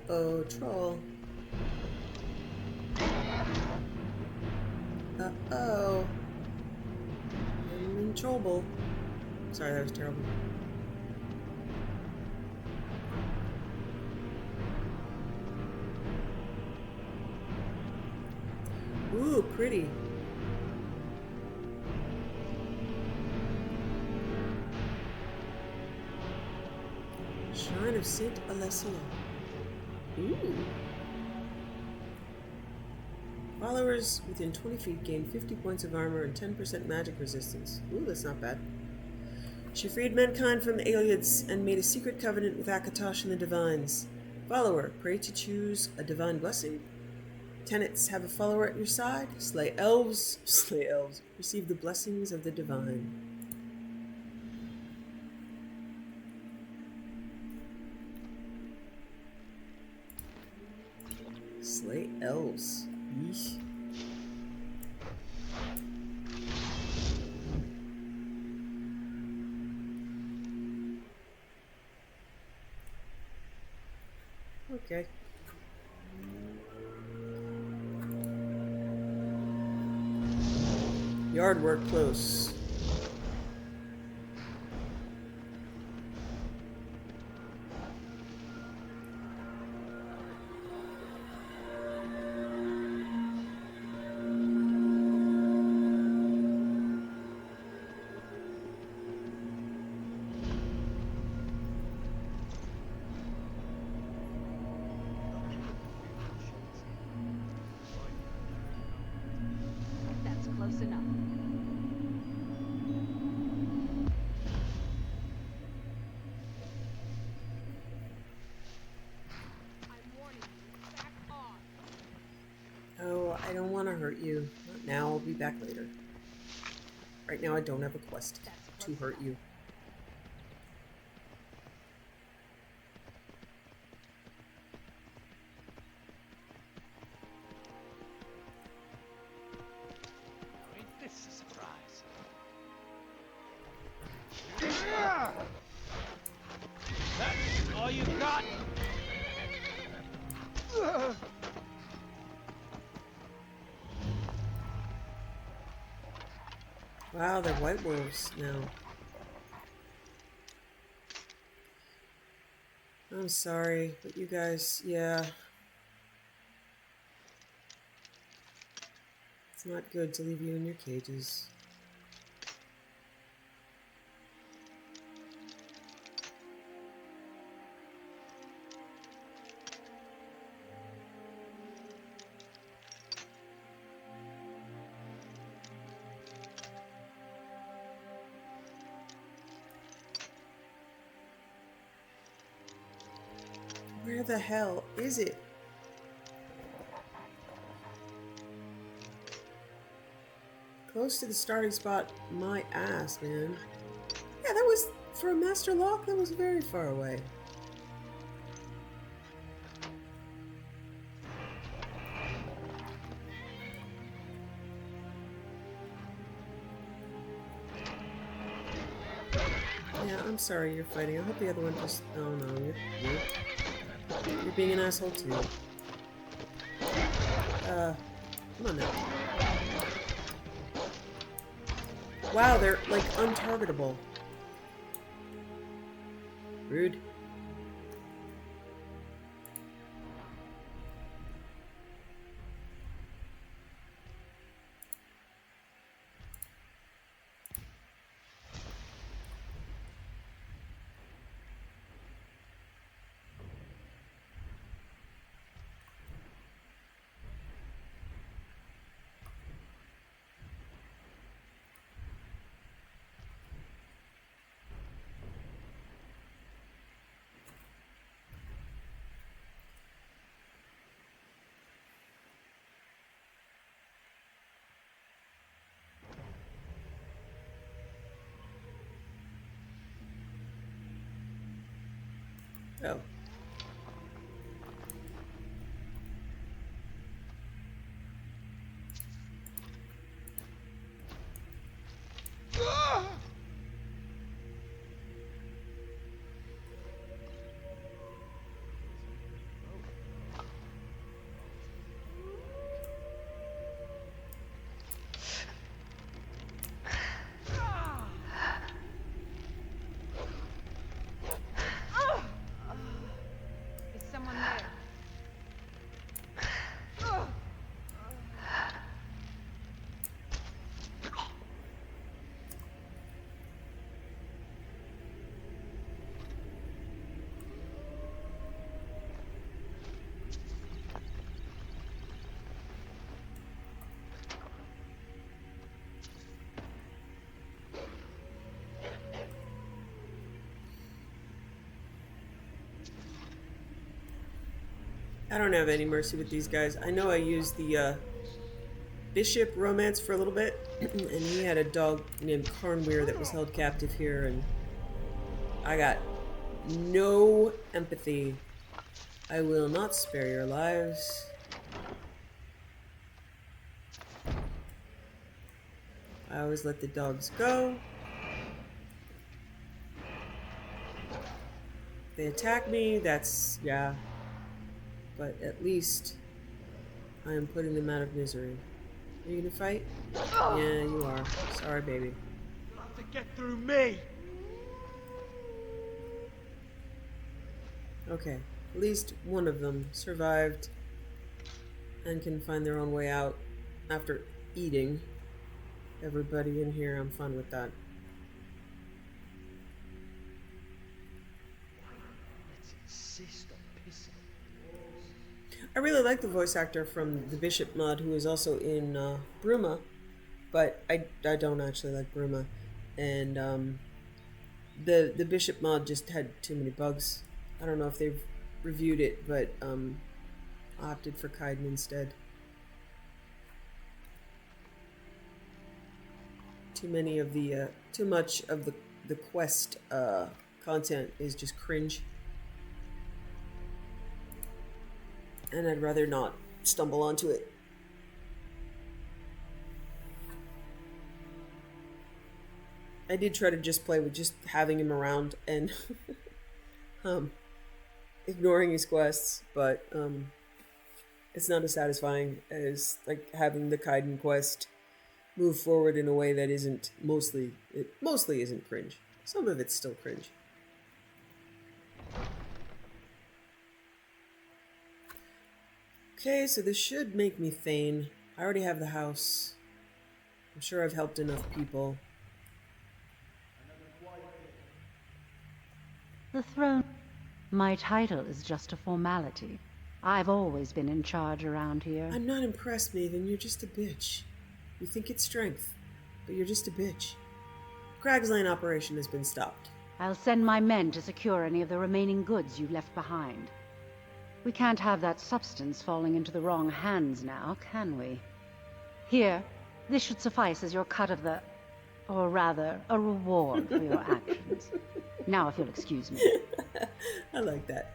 Oh, troll. Uh-oh. I'm in trouble. Sorry, that was terrible. Ooh, pretty. Shrine of Saint Alessia. Ooh. Followers within 20 feet gain 50 points of armor and 10% magic resistance. Ooh, that's not bad. She freed mankind from the Aelids and made a secret covenant with Akatosh and the Divines. Follower, pray to choose a divine blessing. Tenants, have a follower at your side. Slay elves. Receive the blessings of the divine. Slay elves. Yeesh. Okay. Yard work close. That's close enough. Oh, I don't want to hurt you. Not now, I'll be back later. Right now I don't have a quest to hurt you. Wow, they're white wolves now. I'm sorry, but you guys, yeah. It's not good to leave you in your cages. Where the hell is it? Close to the starting spot, my ass, man. Yeah, that was, for a master lock, that was very far away. Yeah, I'm sorry you're fighting. I hope the other one just... Oh no, you're being an asshole too. Come on now. Wow, they're like untargetable. Rude. Oh. Is someone there? I don't have any mercy with these guys. I know I used the bishop romance for a little bit, and he had a dog named Carnweir that was held captive here, and I got no empathy. I will not spare your lives. I always let the dogs go. They attack me, that's, yeah. But at least I am putting them out of misery. Are you gonna fight? Yeah, you are. Sorry, baby. You'll have to get through me. Okay, at least one of them survived and can find their own way out after eating everybody in here. I'm fine with that. Let's insist on pissing. I really like the voice actor from the Bishop mod who is also in Bruma, but I don't actually like Bruma, and the Bishop mod just had too many bugs. I don't know if they've reviewed it, but I opted for Kaidan instead. Too much of the quest content is just cringe. And I'd rather not stumble onto it. I did try to just play with just having him around and ignoring his quests, but it's not as satisfying as like having the Kaidan quest move forward in a way that isn't it mostly isn't cringe. Some of it's still cringe. Okay, so this should make me Thane. I already have the house. I'm sure I've helped enough people. The throne. My title is just a formality. I've always been in charge around here. I'm not impressed, Maven. You're just a bitch. You think it's strength, but you're just a bitch. Crag's Lane operation has been stopped. I'll send my men to secure any of the remaining goods you've left behind. We can't have that substance falling into the wrong hands now, can we? Here, this should suffice as your cut of the... or rather, a reward for your actions. Now, if you'll excuse me. I like that.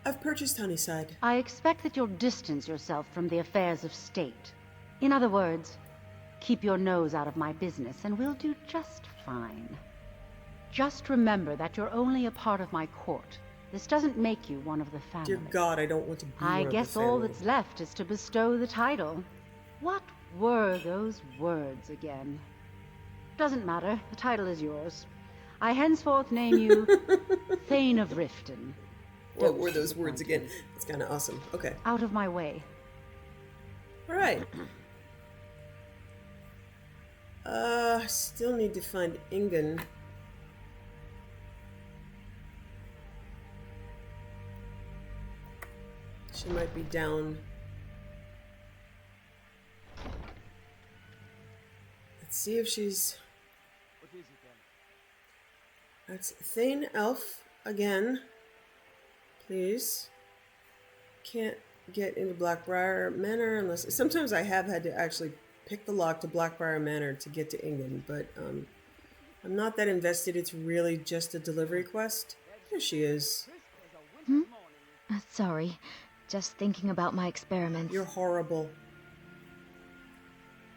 I've purchased Honeyside. I expect that you'll distance yourself from the affairs of state. In other words, keep your nose out of my business and we'll do just fine. Just remember that you're only a part of my court. This doesn't make you one of the family. Dear God, I don't want to be one I of the guess all family. that's left is to bestow the title. What were those words again? Doesn't matter. The title is yours. I henceforth name you Thane of Riften. What were those words again? It's kind of awesome. Okay. Out of my way. All right. Still need to find Ingen. She might be down. Let's see if she's... That's Thane Elf again. Please. Can't get into Blackbriar Manor unless... Sometimes I have had to actually pick the lock to Blackbriar Manor to get to Ingen, but I'm not that invested. It's really just a delivery quest. There she is. Sorry. Just thinking about my experiments. You're horrible.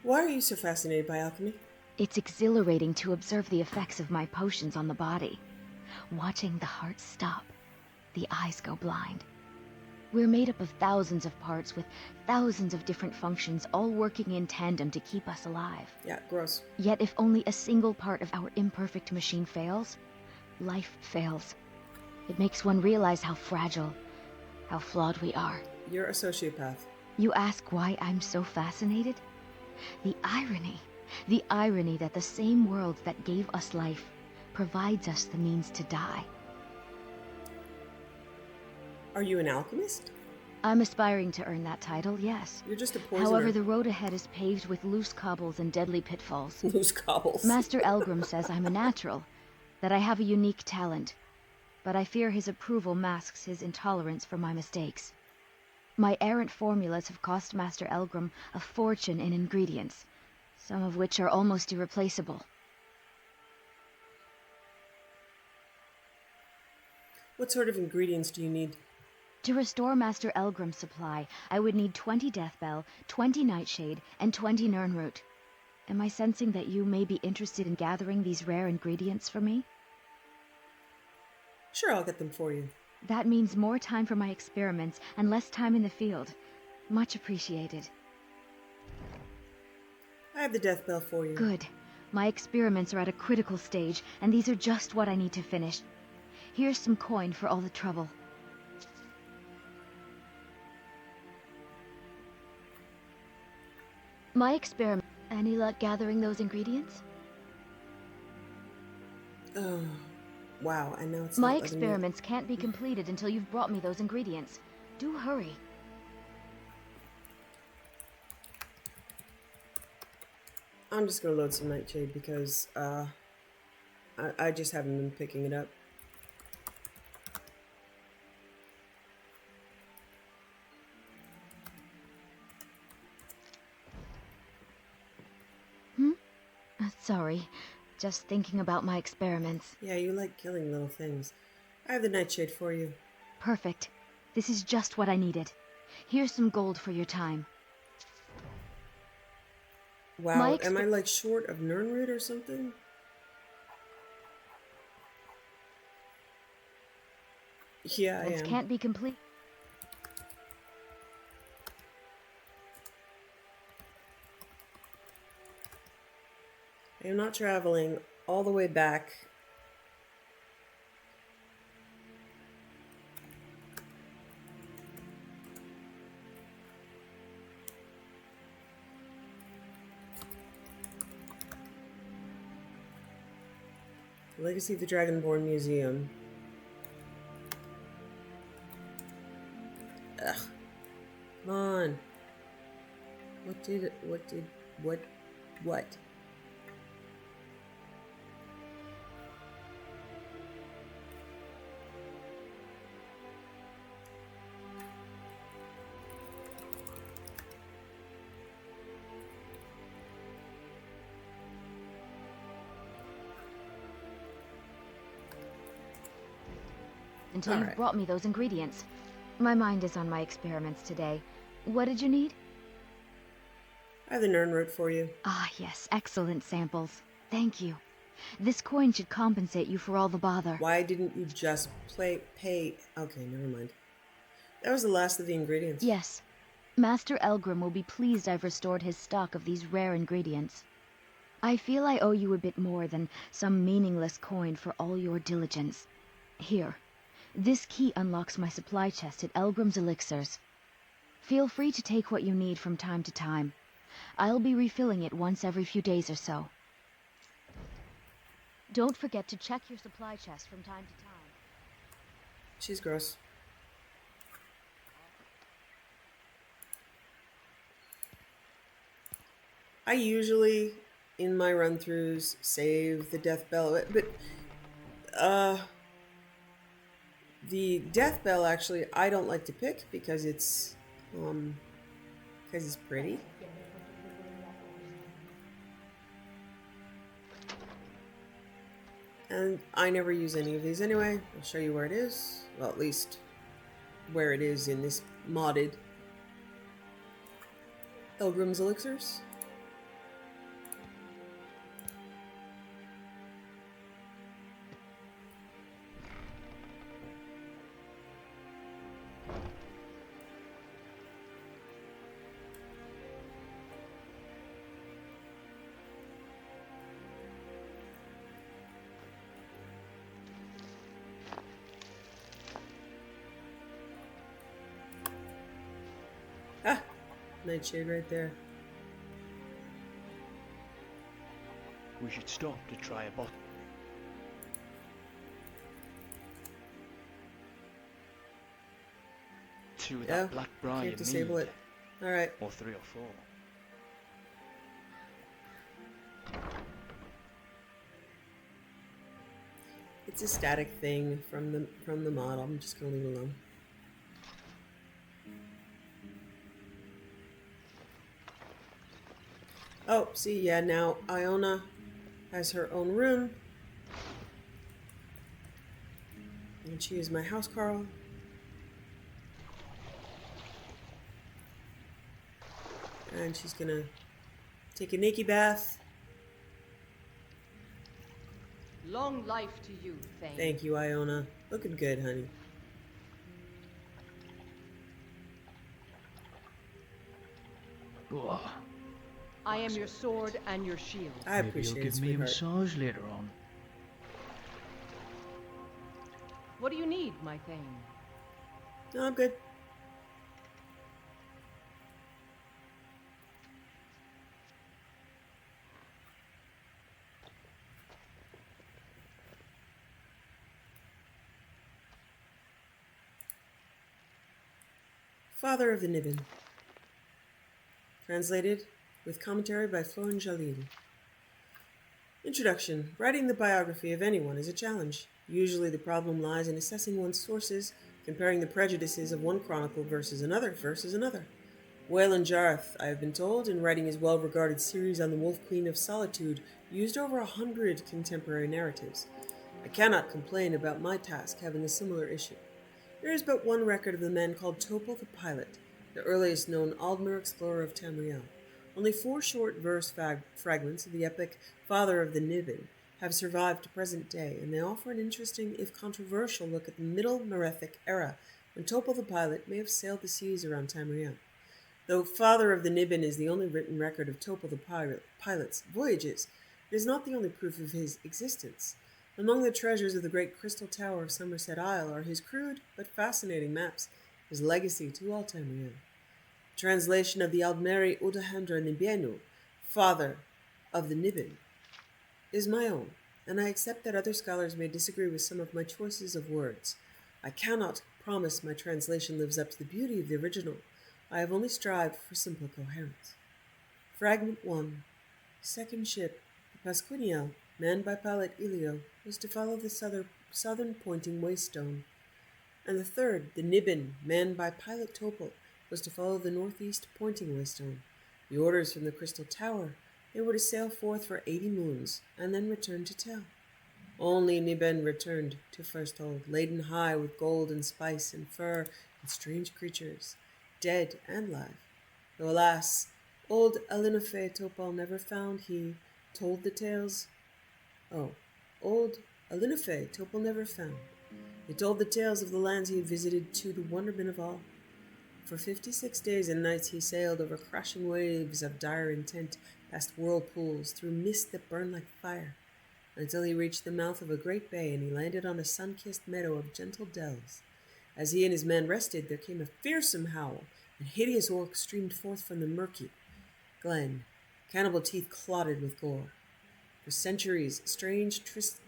Why are you so fascinated by alchemy? It's exhilarating to observe the effects of my potions on the body. Watching the heart stop, the eyes go blind. We're made up of thousands of parts with thousands of different functions, all working in tandem to keep us alive. Yeah, gross. Yet if only a single part of our imperfect machine fails, life fails. It makes one realize how fragile, how flawed we are. You're a sociopath. You ask why I'm so fascinated? The irony that the same world that gave us life provides us the means to die. Are you an alchemist? I'm aspiring to earn that title, yes. You're just a poisoner. However, the road ahead is paved with loose cobbles and deadly pitfalls. Loose cobbles. Master Elgrim says I'm a natural, that I have a unique talent, but I fear his approval masks his intolerance for my mistakes. My errant formulas have cost Master Elgrim a fortune in ingredients, some of which are almost irreplaceable. What sort of ingredients do you need? To restore Master Elgrim's supply, I would need 20 Deathbell, 20 Nightshade, and 20 Nirnroot. Am I sensing that you may be interested in gathering these rare ingredients for me? Sure, I'll get them for you. That means more time for my experiments and less time in the field. Much appreciated. I have the death bell for you. Good. My experiments are at a critical stage, and these are just what I need to finish. Here's some coin for all the trouble. My experiment... Any luck gathering those ingredients? Oh, wow, I know it's My not letting me- experiments can't be completed until you've brought me those ingredients. Do hurry. I'm just gonna load some Nightshade because, I just haven't been picking it up. Sorry. Just thinking about my experiments. Yeah, you like killing little things. I have the Nightshade for you. Perfect. This is just what I needed. Here's some gold for your time. Wow, am I like short of Nirnroot or something? Yeah, I am. Can't be complete. I'm not traveling all the way back. Legacy of the Dragonborn Museum. Ugh. Come on. What? Until you've brought me those ingredients. My mind is on my experiments today. What did you need? I have the Nernroot for you. Ah, yes. Excellent samples. Thank you. This coin should compensate you for all the bother. Why didn't you just pay? Okay, never mind. That was the last of the ingredients. Yes. Master Elgrim will be pleased I've restored his stock of these rare ingredients. I feel I owe you a bit more than some meaningless coin for all your diligence. Here. This key unlocks my supply chest at Elgrim's Elixirs. Feel free to take what you need from time to time. I'll be refilling it once every few days or so. Don't forget to check your supply chest from time to time. She's gross. I usually, in my run-throughs, save the death bell, but the death bell, actually, I don't like to pick because it's pretty. And I never use any of these anyway. I'll show you where it is. Well, at least where it is in this modded Elgrim's Elixirs. Ah, nightshade right there. We should stop to try a bottle. Two of that black briar Can't disable mead. it. All right. Or 3 or 4. It's a static thing from the mod. I'm just gonna leave it alone. Oh, see, yeah, now Iona has her own room. And she is my house Carl. And she's gonna take a naked bath. Long life to you, Thane. Thank you, Iona. Looking good, honey. Oh. I am your sword and your shield. I appreciate Maybe you'll give me a massage later on. What do you need, my Thane? No, I'm good. Father of the Nibbin. Translated with commentary by Florin Jalil. Introduction. Writing the biography of anyone is a challenge. Usually the problem lies in assessing one's sources, comparing the prejudices of one chronicle versus another. Waylon Jarth, I have been told, in writing his well-regarded series on the Wolf Queen of Solitude, used over 100 contemporary narratives. I cannot complain about my task having a similar issue. There is but one record of the man called Topol the Pilot, the earliest known Aldmer explorer of Tamriel. Only 4 short verse fragments of the epic Father of the Nibbin have survived to present day, and they offer an interesting, if controversial, look at the Middle Merethic era, when Topol the Pilot may have sailed the seas around Tamriel. Though Father of the Nibbin is the only written record of Topol the Pilot's voyages, it is not the only proof of his existence. Among the treasures of the great crystal tower of Somerset Isle are his crude but fascinating maps, his legacy to all Tamriel. The translation of the Aldmeri Udahandra Nibienu, father of the Nibin, is my own, and I accept that other scholars may disagree with some of my choices of words. I cannot promise my translation lives up to the beauty of the original. I have only strived for simple coherence. Fragment 1. Second ship, the Pasquiniel, manned by pilot Ilio, was to follow the southern pointing waystone, and the third, the Nibin, manned by pilot Topol, was to follow the northeast pointing waystone. The orders from the Crystal Tower, they were to sail forth for 80 moons, and then return to Tel. Only Nibin returned to First Hold, laden high with gold and spice and fur and strange creatures, dead and live. Though alas, old Alinofe Topal never found, he told the tales. Old Alinofe Topal never found. He told the tales of the lands he had visited to the wonderment of all. For 56 days and nights he sailed over crashing waves of dire intent, past whirlpools, through mist that burned like fire, until he reached the mouth of a great bay, and he landed on a sun-kissed meadow of gentle dells. As he and his men rested, there came a fearsome howl, and hideous orcs streamed forth from the murky glen, cannibal teeth clotted with gore. For centuries, strange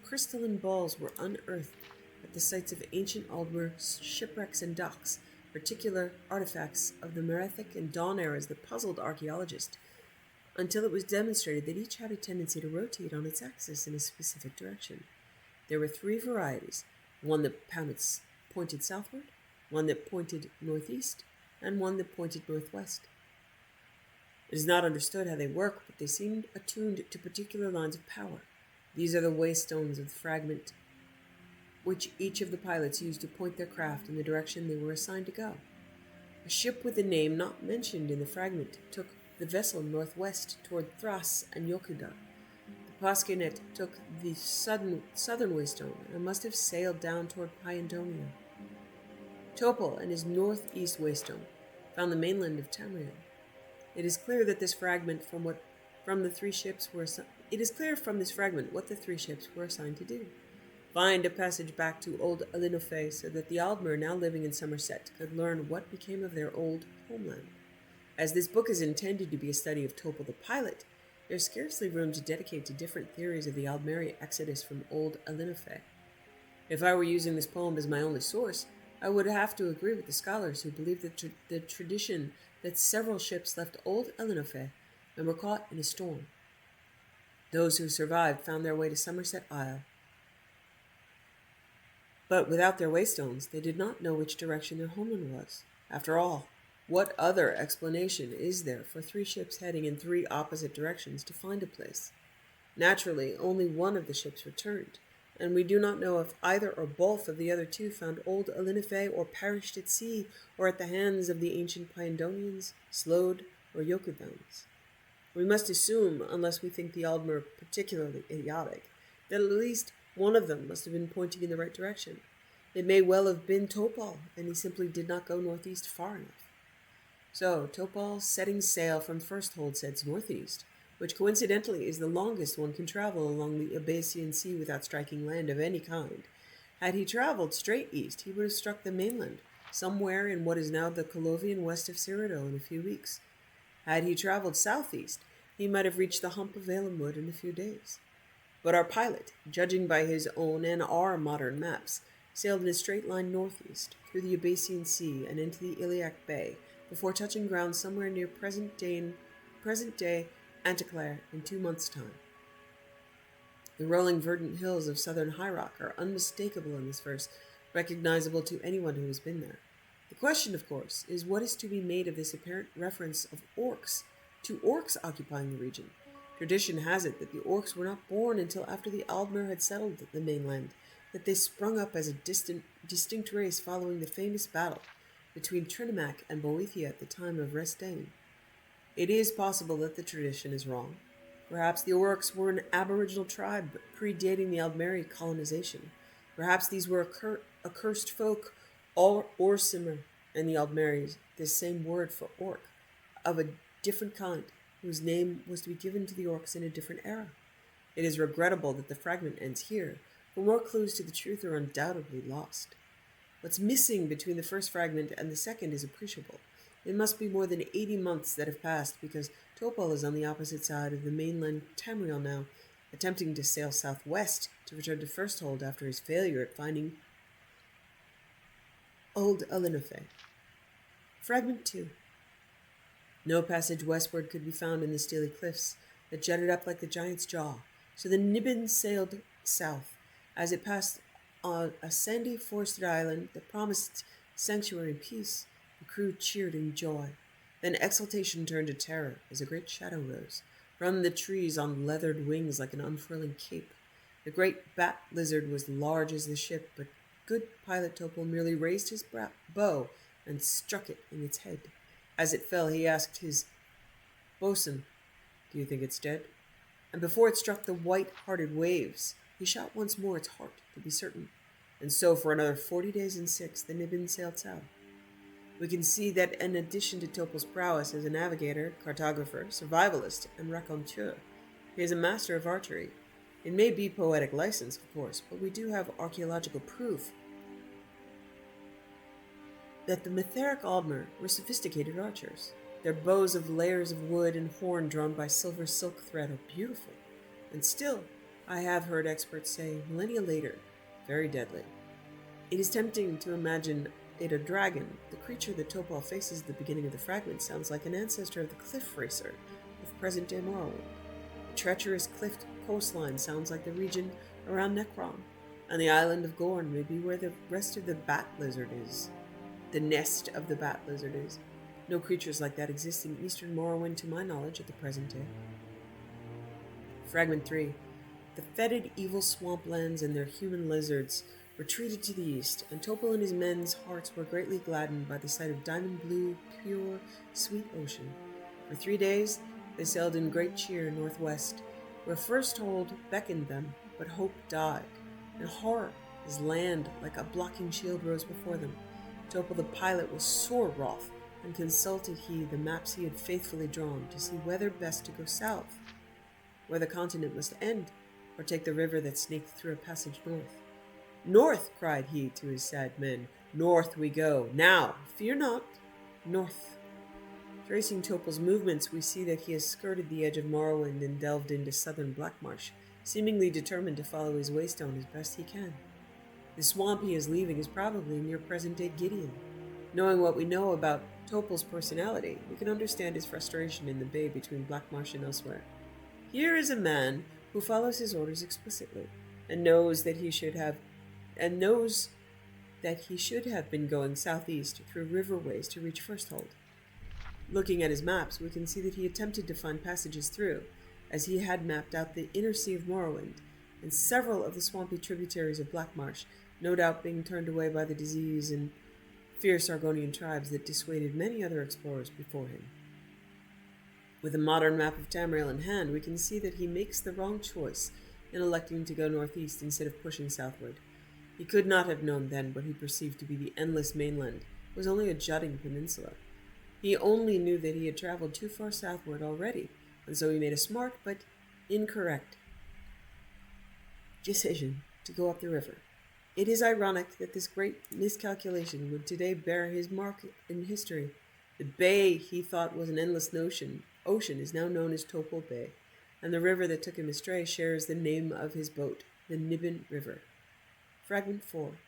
crystalline balls were unearthed at the sites of ancient Aldmer shipwrecks and docks, particular artifacts of the Merethic and Dawn eras that puzzled archaeologists, until it was demonstrated that each had a tendency to rotate on its axis in a specific direction. There were 3 varieties, one that pointed southward, one that pointed northeast, and one that pointed northwest. It is not understood how they work, but they seemed attuned to particular lines of power. These are the waystones of the fragment, which each of the pilots used to point their craft in the direction they were assigned to go. A ship with a name not mentioned in the fragment took the vessel northwest toward Thras and Yokuda. The Paskinet took the southern waystone and must have sailed down toward Pyandonia. Topol and his northeast waystone found the mainland of Tamriel. It is clear that this fragment what the 3 ships were assigned to do. Find a passage back to old Alinofe so that the Aldmer now living in Somerset could learn what became of their old homeland. As this book is intended to be a study of Topol the pilot, there is scarcely room to dedicate to different theories of the Aldmeri exodus from old Alinofe. If I were using this poem as my only source, I would have to agree with the scholars who believe that the tradition that several ships left old Alinofe and were caught in a storm. Those who survived found their way to Somerset Isle, but without their waystones, they did not know which direction their homeland was. After all, what other explanation is there for 3 ships heading in 3 opposite directions to find a place? Naturally, only one of the ships returned, and we do not know if either or both of the other 2 found old Alinofe or perished at sea or at the hands of the ancient Pyndonians, Slode, or Yokudans. We must assume, unless we think the Aldmer particularly idiotic, that at least one of them must have been pointing in the right direction. It may well have been Topal, and he simply did not go northeast far enough. So, Topal, setting sail from First Hold, sets northeast, which coincidentally is the longest one can travel along the Abasian Sea without striking land of any kind. Had he traveled straight east, he would have struck the mainland, somewhere in what is now the Colovian west of Cyrodiil, in a few weeks. Had he traveled southeast, he might have reached the hump of Valenwood in a few days. But our pilot, judging by his own and our modern maps, sailed in a straight line northeast, through the Abasian Sea and into the Iliac Bay, before touching ground somewhere near present-day Anticlair in 2 months' time. The rolling verdant hills of southern High Rock are unmistakable in this verse, recognizable to anyone who has been there. The question, of course, is what is to be made of this apparent reference of orcs to orcs occupying the region. Tradition has it that the orcs were not born until after the Aldmer had settled the mainland, that they sprung up as a distinct race following the famous battle between Trinamac and Boethia at the time of Restain. It is possible that the tradition is wrong. Perhaps the orcs were an aboriginal tribe predating the Aldmeri colonization. Perhaps these were accursed folk, all Orsimer and the Aldmeris, this same word for orc, of a different kind, whose name was to be given to the orcs in a different era. It is regrettable that the fragment ends here, for more clues to the truth are undoubtedly lost. What's missing between the first fragment and the second is appreciable. It must be more than 80 months that have passed, because Topol is on the opposite side of the mainland Tamriel now, attempting to sail southwest to return to Firsthold after his failure at finding Old Alinofe. Fragment 2. No passage westward could be found in the steely cliffs that jutted up like the giant's jaw, so the Nibbin sailed south. As it passed on a sandy, forested island that promised sanctuary and peace, the crew cheered in joy. Then exultation turned to terror as a great shadow rose from the trees on leathered wings like an unfurling cape. The great bat lizard was large as the ship, but good pilot Topol merely raised his bow and struck it in its head. As it fell, he asked his bosun, "Do you think it's dead?" And before it struck the white-hearted waves, he shot once more its heart to be certain. And so for another 40 days and 6, the Nibbin sailed south. We can see that in addition to Topol's prowess as a navigator, cartographer, survivalist, and raconteur, he is a master of archery. It may be poetic license, of course, but we do have archaeological proof that the Mitheric Aldmer were sophisticated archers. Their bows of layers of wood and horn drawn by silver silk thread are beautiful, and still, I have heard experts say, millennia later, very deadly. It is tempting to imagine it a dragon. The creature that Topol faces at the beginning of the fragment sounds like an ancestor of the cliff racer of present-day Morrowind. The treacherous cliff coastline sounds like the region around Necrom, and the island of Gorn may be where the rest of the bat lizard is. The nest of the bat lizard is. No creatures like that exist in eastern Morrowind to my knowledge at the present day. Fragment 3. The fetid evil swamplands and their human lizards retreated to the east, and Topol and his men's hearts were greatly gladdened by the sight of diamond blue, pure, sweet ocean. For 3 days they sailed in great cheer northwest, where Firsthold beckoned them, but hope died, and horror as land like a blocking shield rose before them. Topol the pilot was sore wroth, and consulted he the maps he had faithfully drawn to see whether best to go south, where the continent must end, or take the river that snaked through a passage north. "North!" cried he to his sad men. "North we go! Now! Fear not! North!" Tracing Topol's movements, we see that he has skirted the edge of Morrowind and delved into southern Blackmarsh, seemingly determined to follow his waystone as best he can. The swamp he is leaving is probably near present-day Gideon. Knowing what we know about Topol's personality, we can understand his frustration in the bay between Blackmarsh and elsewhere. Here is a man who follows his orders explicitly, and knows that he should have been going southeast through riverways to reach Firsthold. Looking at his maps, we can see that he attempted to find passages through, as he had mapped out the inner sea of Morrowind, and several of the swampy tributaries of Blackmarsh, no doubt being turned away by the disease and fierce Argonian tribes that dissuaded many other explorers before him. With a modern map of Tamriel in hand, we can see that he makes the wrong choice in electing to go northeast instead of pushing southward. He could not have known then what he perceived to be the endless mainland was only a jutting peninsula. He only knew that he had traveled too far southward already, and so he made a smart but incorrect decision to go up the river. It is ironic that this great miscalculation would today bear his mark in history. The bay he thought was an endless ocean is now known as Topol Bay, and the river that took him astray shares the name of his boat, the Nibbin River. Fragment 4.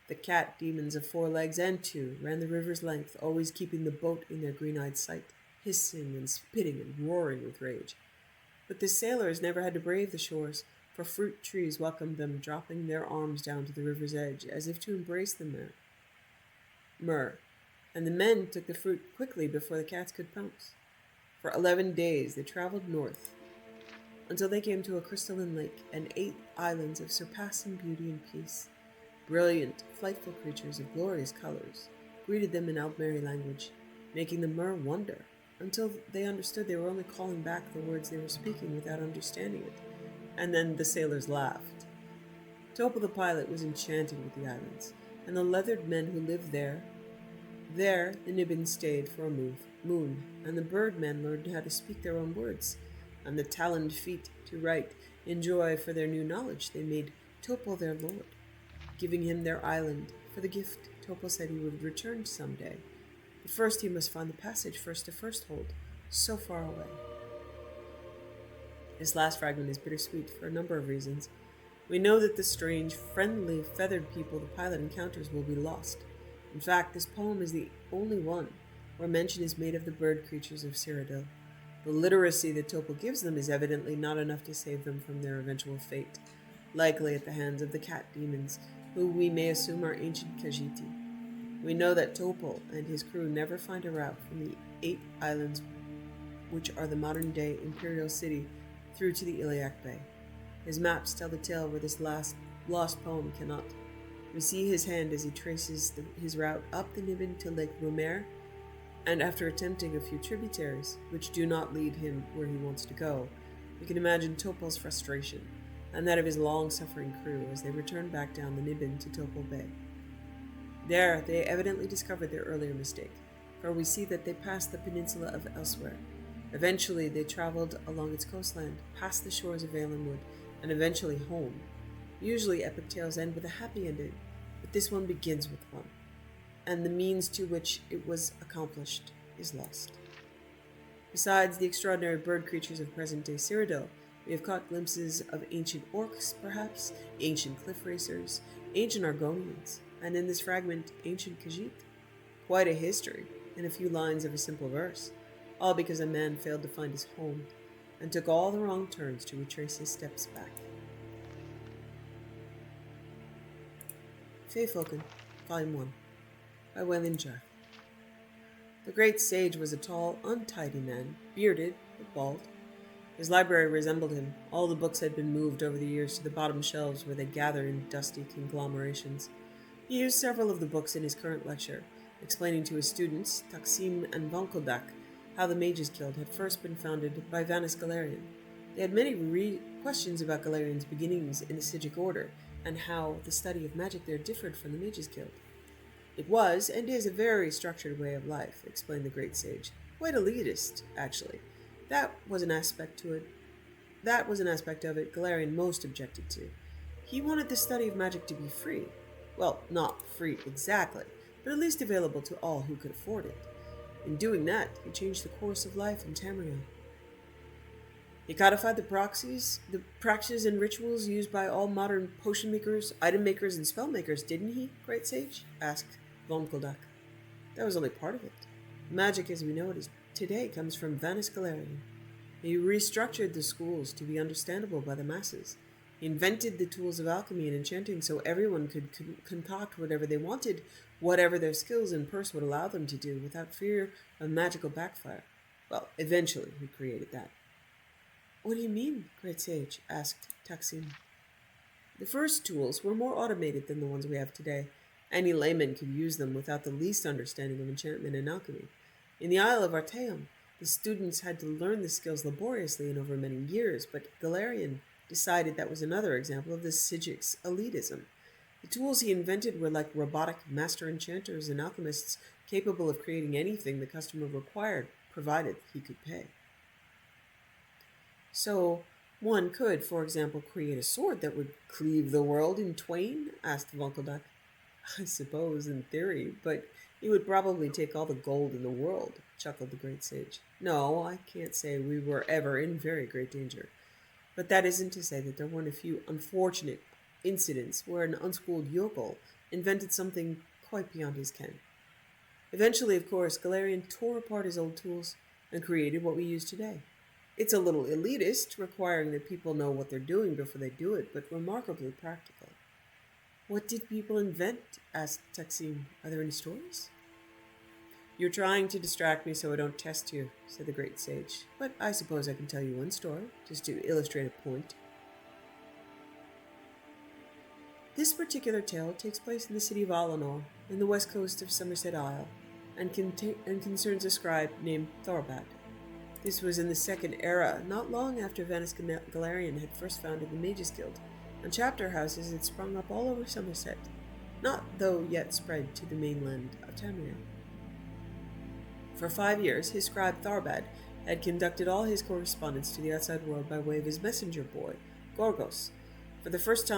The cat demons of 4 legs and 2 ran the river's length, always keeping the boat in their green-eyed sight, hissing and spitting and roaring with rage. But the sailors never had to brave the shores, for fruit trees welcomed them, dropping their arms down to the river's edge, as if to embrace them there. And the men took the fruit quickly before the cats could pounce. For 11 days they traveled north, until they came to a crystalline lake and 8 islands of surpassing beauty and peace. Brilliant, flightful creatures of glorious colors greeted them in Aldmeri language, making the Mer wonder, until they understood they were only calling back the words they were speaking without understanding it. And then the sailors laughed. Topol the pilot was enchanted with the islands, and the leathered men who lived there. There the Nibbin stayed for a moon, and the bird men learned how to speak their own words, and the taloned feet to write, In joy for their new knowledge, they made Topol their lord, giving him their island for the gift Topol said he would return someday. But first he must find the passage first to Firsthold, so far away. This last fragment is bittersweet for a number of reasons. We know that the strange, friendly, feathered people the pilot encounters will be lost. In fact, this poem is the only one where mention is made of the bird creatures of Cyrodiil. The literacy that Topol gives them is evidently not enough to save them from their eventual fate, likely at the hands of the cat demons, who we may assume are ancient Khajiiti. We know that Topol and his crew never find a route from the 8 islands which are the modern-day Imperial City through to the Iliac Bay. His maps tell the tale where this last lost poem cannot. We see his hand as he traces his route up the Niben to Lake Rumer, and after attempting a few tributaries, which do not lead him where he wants to go, we can imagine Topol's frustration, and that of his long-suffering crew as they return back down the Niben to Topol Bay. There, they evidently discovered their earlier mistake, for we see that they passed the peninsula of Elsewhere. Eventually, they traveled along its coastland, past the shores of Valenwood, and eventually home. Usually, epic tales end with a happy ending, but this one begins with one, and the means to which it was accomplished is lost. Besides the extraordinary bird creatures of present-day Cyrodiil, we have caught glimpses of ancient orcs, perhaps, ancient cliff racers, ancient Argonians, and in this fragment, ancient Khajiit. Quite a history, in a few lines of a simple verse, all because a man failed to find his home, and took all the wrong turns to retrace his steps back. Feyfolken, Volume 1, by Waylon Jarth. The great sage was a tall, untidy man, bearded but bald. His library resembled him. All the books had been moved over the years to the bottom shelves where they gather in dusty conglomerations. He used several of the books in his current lecture, explaining to his students, Taksim and Vonkodak, how the Mages Guild had first been founded by Vanis Galarian. They had many questions about Galarian's beginnings in the Sigic Order, and how the study of magic there differed from the Mages Guild. It was, and is, a very structured way of life, explained the great sage. Quite elitist, actually. That was an aspect of it Galarian most objected to. He wanted the study of magic to be free. Well, not free exactly, but at least available to all who could afford it. In doing that, he changed the course of life in Tamriel. He codified the practices and rituals used by all modern potion makers, item makers, and spell makers, didn't he, great sage? Asked Vonkodak. That was only part of it. Magic as we know it today comes from Vanis Galarian. He restructured the schools to be understandable by the masses. He invented the tools of alchemy and enchanting so everyone could concoct whatever they wanted, whatever their skills and purse would allow them to do, without fear of magical backfire. Well, eventually he created that. What do you mean, great sage? Asked Taksim. The first tools were more automated than the ones we have today. Any layman could use them without the least understanding of enchantment and alchemy. In the Isle of Artaeum, the students had to learn the skills laboriously and over many years, but Galarian decided that was another example of the Sigic's elitism. The tools he invented were like robotic master enchanters and alchemists capable of creating anything the customer required, provided he could pay. So, one could, for example, create a sword that would cleave the world in twain? Asked Vonkodak. I suppose, in theory, but it would probably take all the gold in the world, chuckled the great sage. No, I can't say we were ever in very great danger. But that isn't to say that there weren't a few unfortunate incidents where an unschooled yokel invented something quite beyond his ken. Eventually, of course, Galarian tore apart his old tools and created what we use today. It's a little elitist, requiring that people know what they're doing before they do it, but remarkably practical. What did people invent? Asked Taksim. Are there any stories? You're trying to distract me so I don't test you, said the great sage. But I suppose I can tell you one story, just to illustrate a point. This particular tale takes place in the city of Alanor, in the west coast of Somerset Isle, and concerns a scribe named Thorbad. This was in the Second Era, not long after Vanis Galarian had first founded the Mages Guild, and chapter houses had sprung up all over Somerset, not though yet spread to the mainland of Tamriel. For 5 years, his scribe Thorbad had conducted all his correspondence to the outside world by way of his messenger boy, Gorgos. For the first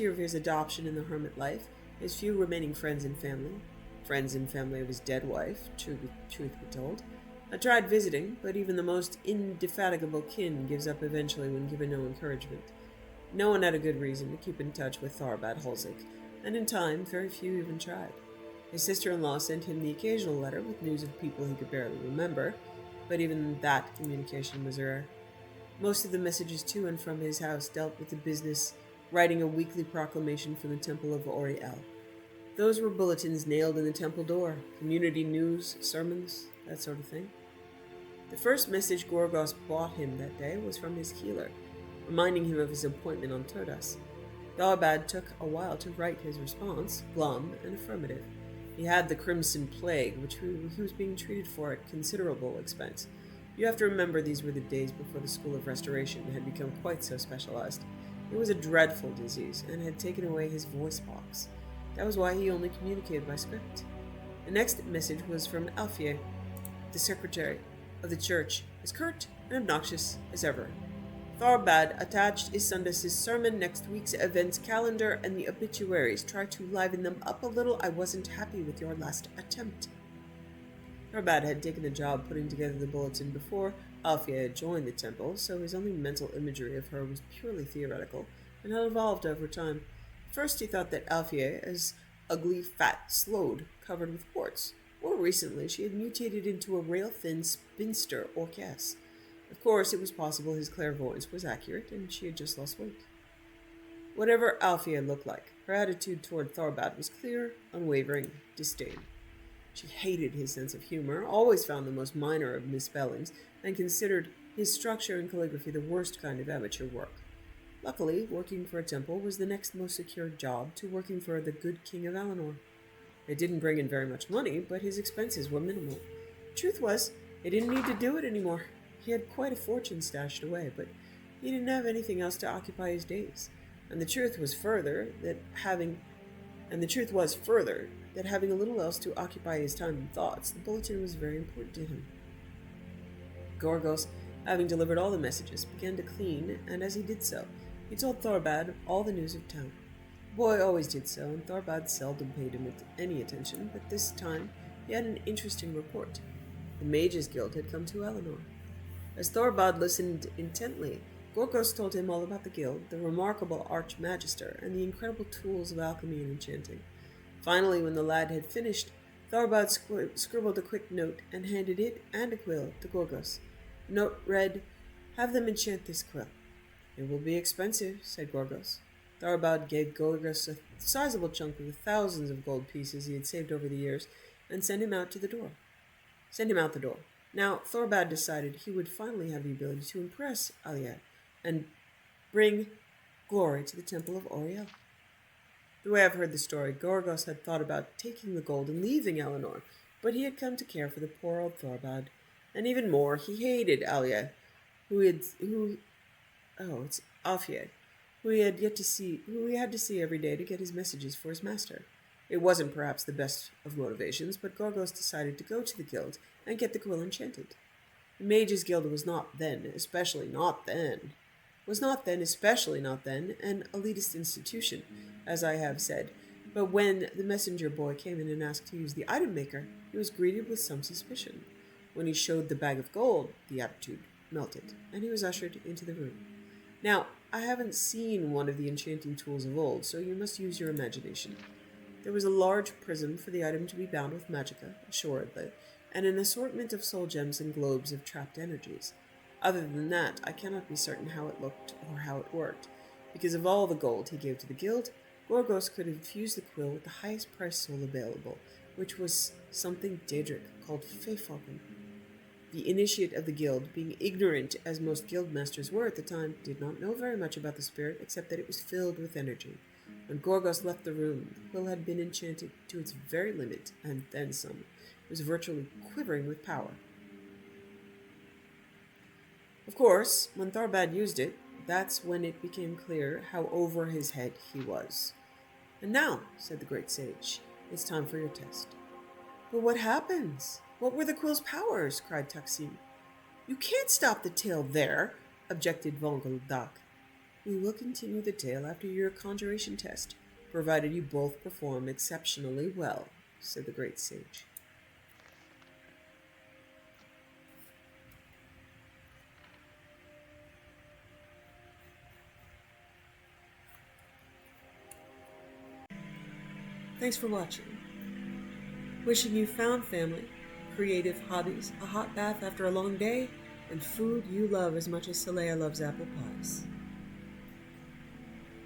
year of his adoption in the hermit life, his few remaining friends and family of his dead wife, truth be told, had tried visiting, but even the most indefatigable kin gives up eventually when given no encouragement. No one had a good reason to keep in touch with Tharbad Holzik, and in time, very few even tried. His sister-in-law sent him the occasional letter with news of people he could barely remember, but even that communication was rare. Most of the messages to and from his house dealt with the business, writing a weekly proclamation from the Temple of Oriel. Those were bulletins nailed in the temple door, community news, sermons, that sort of thing. The first message Gorgos brought him that day was from his healer, reminding him of his appointment on Turdas. Tharbad took a while to write his response, glum and affirmative. He had the Crimson Plague, which he was being treated for at considerable expense. You have to remember these were the days before the School of Restoration had become quite so specialized. It was a dreadful disease, and had taken away his voice box. That was why he only communicated by script. The next message was from Alfie, the secretary of the church, as curt and obnoxious as ever. Tharbad attached Isundas's sermon, next week's events calendar, and the obituaries. Try to liven them up a little. I wasn't happy with your last attempt. Tharbad had taken the job putting together the bulletin before Alfie had joined the temple, so his only mental imagery of her was purely theoretical, and had evolved over time. First he thought that Alfie as ugly, fat, slowed, covered with warts. More recently, she had mutated into a rail-thin spinster orchess. Of course, it was possible his clairvoyance was accurate, and she had just lost weight. Whatever Alfie looked like, her attitude toward Tharbad was clear, unwavering disdain. She hated his sense of humor, always found the most minor of misspellings, and considered his structure and calligraphy the worst kind of amateur work. Luckily, working for a temple was the next most secure job to working for the good king of Alinor. It didn't bring in very much money, but his expenses were minimal. Truth was, he didn't need to do it anymore. He had quite a fortune stashed away, but he didn't have anything else to occupy his days. And the truth was further that having a little else to occupy his time and thoughts, the bulletin was very important to him. Gorgos, having delivered all the messages, began to clean, and as he did so, he told Tharbad all the news of town. The boy always did so, and Tharbad seldom paid him any attention, but this time he had an interesting report. The Mages Guild had come to Alinor. As Tharbad listened intently, Gorgos told him all about the guild, the remarkable Archmagister, and the incredible tools of alchemy and enchanting. Finally, when the lad had finished, Tharbad scribbled a quick note and handed it and a quill to Gorgos. The note read, "Have them enchant this quill." "It will be expensive," said Gorgos. Tharbad gave Gorgos a sizable chunk of the thousands of gold pieces he had saved over the years and sent him out the door. Now, Tharbad decided he would finally have the ability to impress Aliad and bring glory to the Temple of Oriel. The way I've heard the story, Gorgos had thought about taking the gold and leaving Alinor, but he had come to care for the poor old Tharbad. And even more, he hated Aliad, who he had to see every day to get his messages for his master. It wasn't perhaps the best of motivations, but Gorgos decided to go to the guild and get the quill enchanted. The Mages Guild was not then, especially not then, an elitist institution, as I have said, but when the messenger boy came in and asked to use the item maker, he was greeted with some suspicion. When he showed the bag of gold, the attitude melted, and he was ushered into the room. Now, I haven't seen one of the enchanting tools of old, so you must use your imagination. There was a large prism for the item to be bound with magicka, assuredly, and an assortment of soul gems and globes of trapped energies. Other than that, I cannot be certain how it looked or how it worked. Because of all the gold he gave to the guild, Gorgos could infuse the quill with the highest priced soul available, which was something Daedric called Feyfalcon. The initiate of the guild, being ignorant as most guildmasters were at the time, did not know very much about the spirit except that it was filled with energy. When Gorgos left the room, the quill had been enchanted to its very limit, and then some. It was virtually quivering with power. Of course, when Tharbad used it, that's when it became clear how over his head he was. "And now," said the great sage, "it's time for your test." "But what happens? What were the quill's powers?" cried Taksim. "You can't stop the tail there," objected Vongeldak. We will continue the tale after your conjuration test, provided you both perform exceptionally well, said the great sage. Thanks for watching. Wishing you found family, creative hobbies, a hot bath after a long day, and food you love as much as Saleya loves apple pies.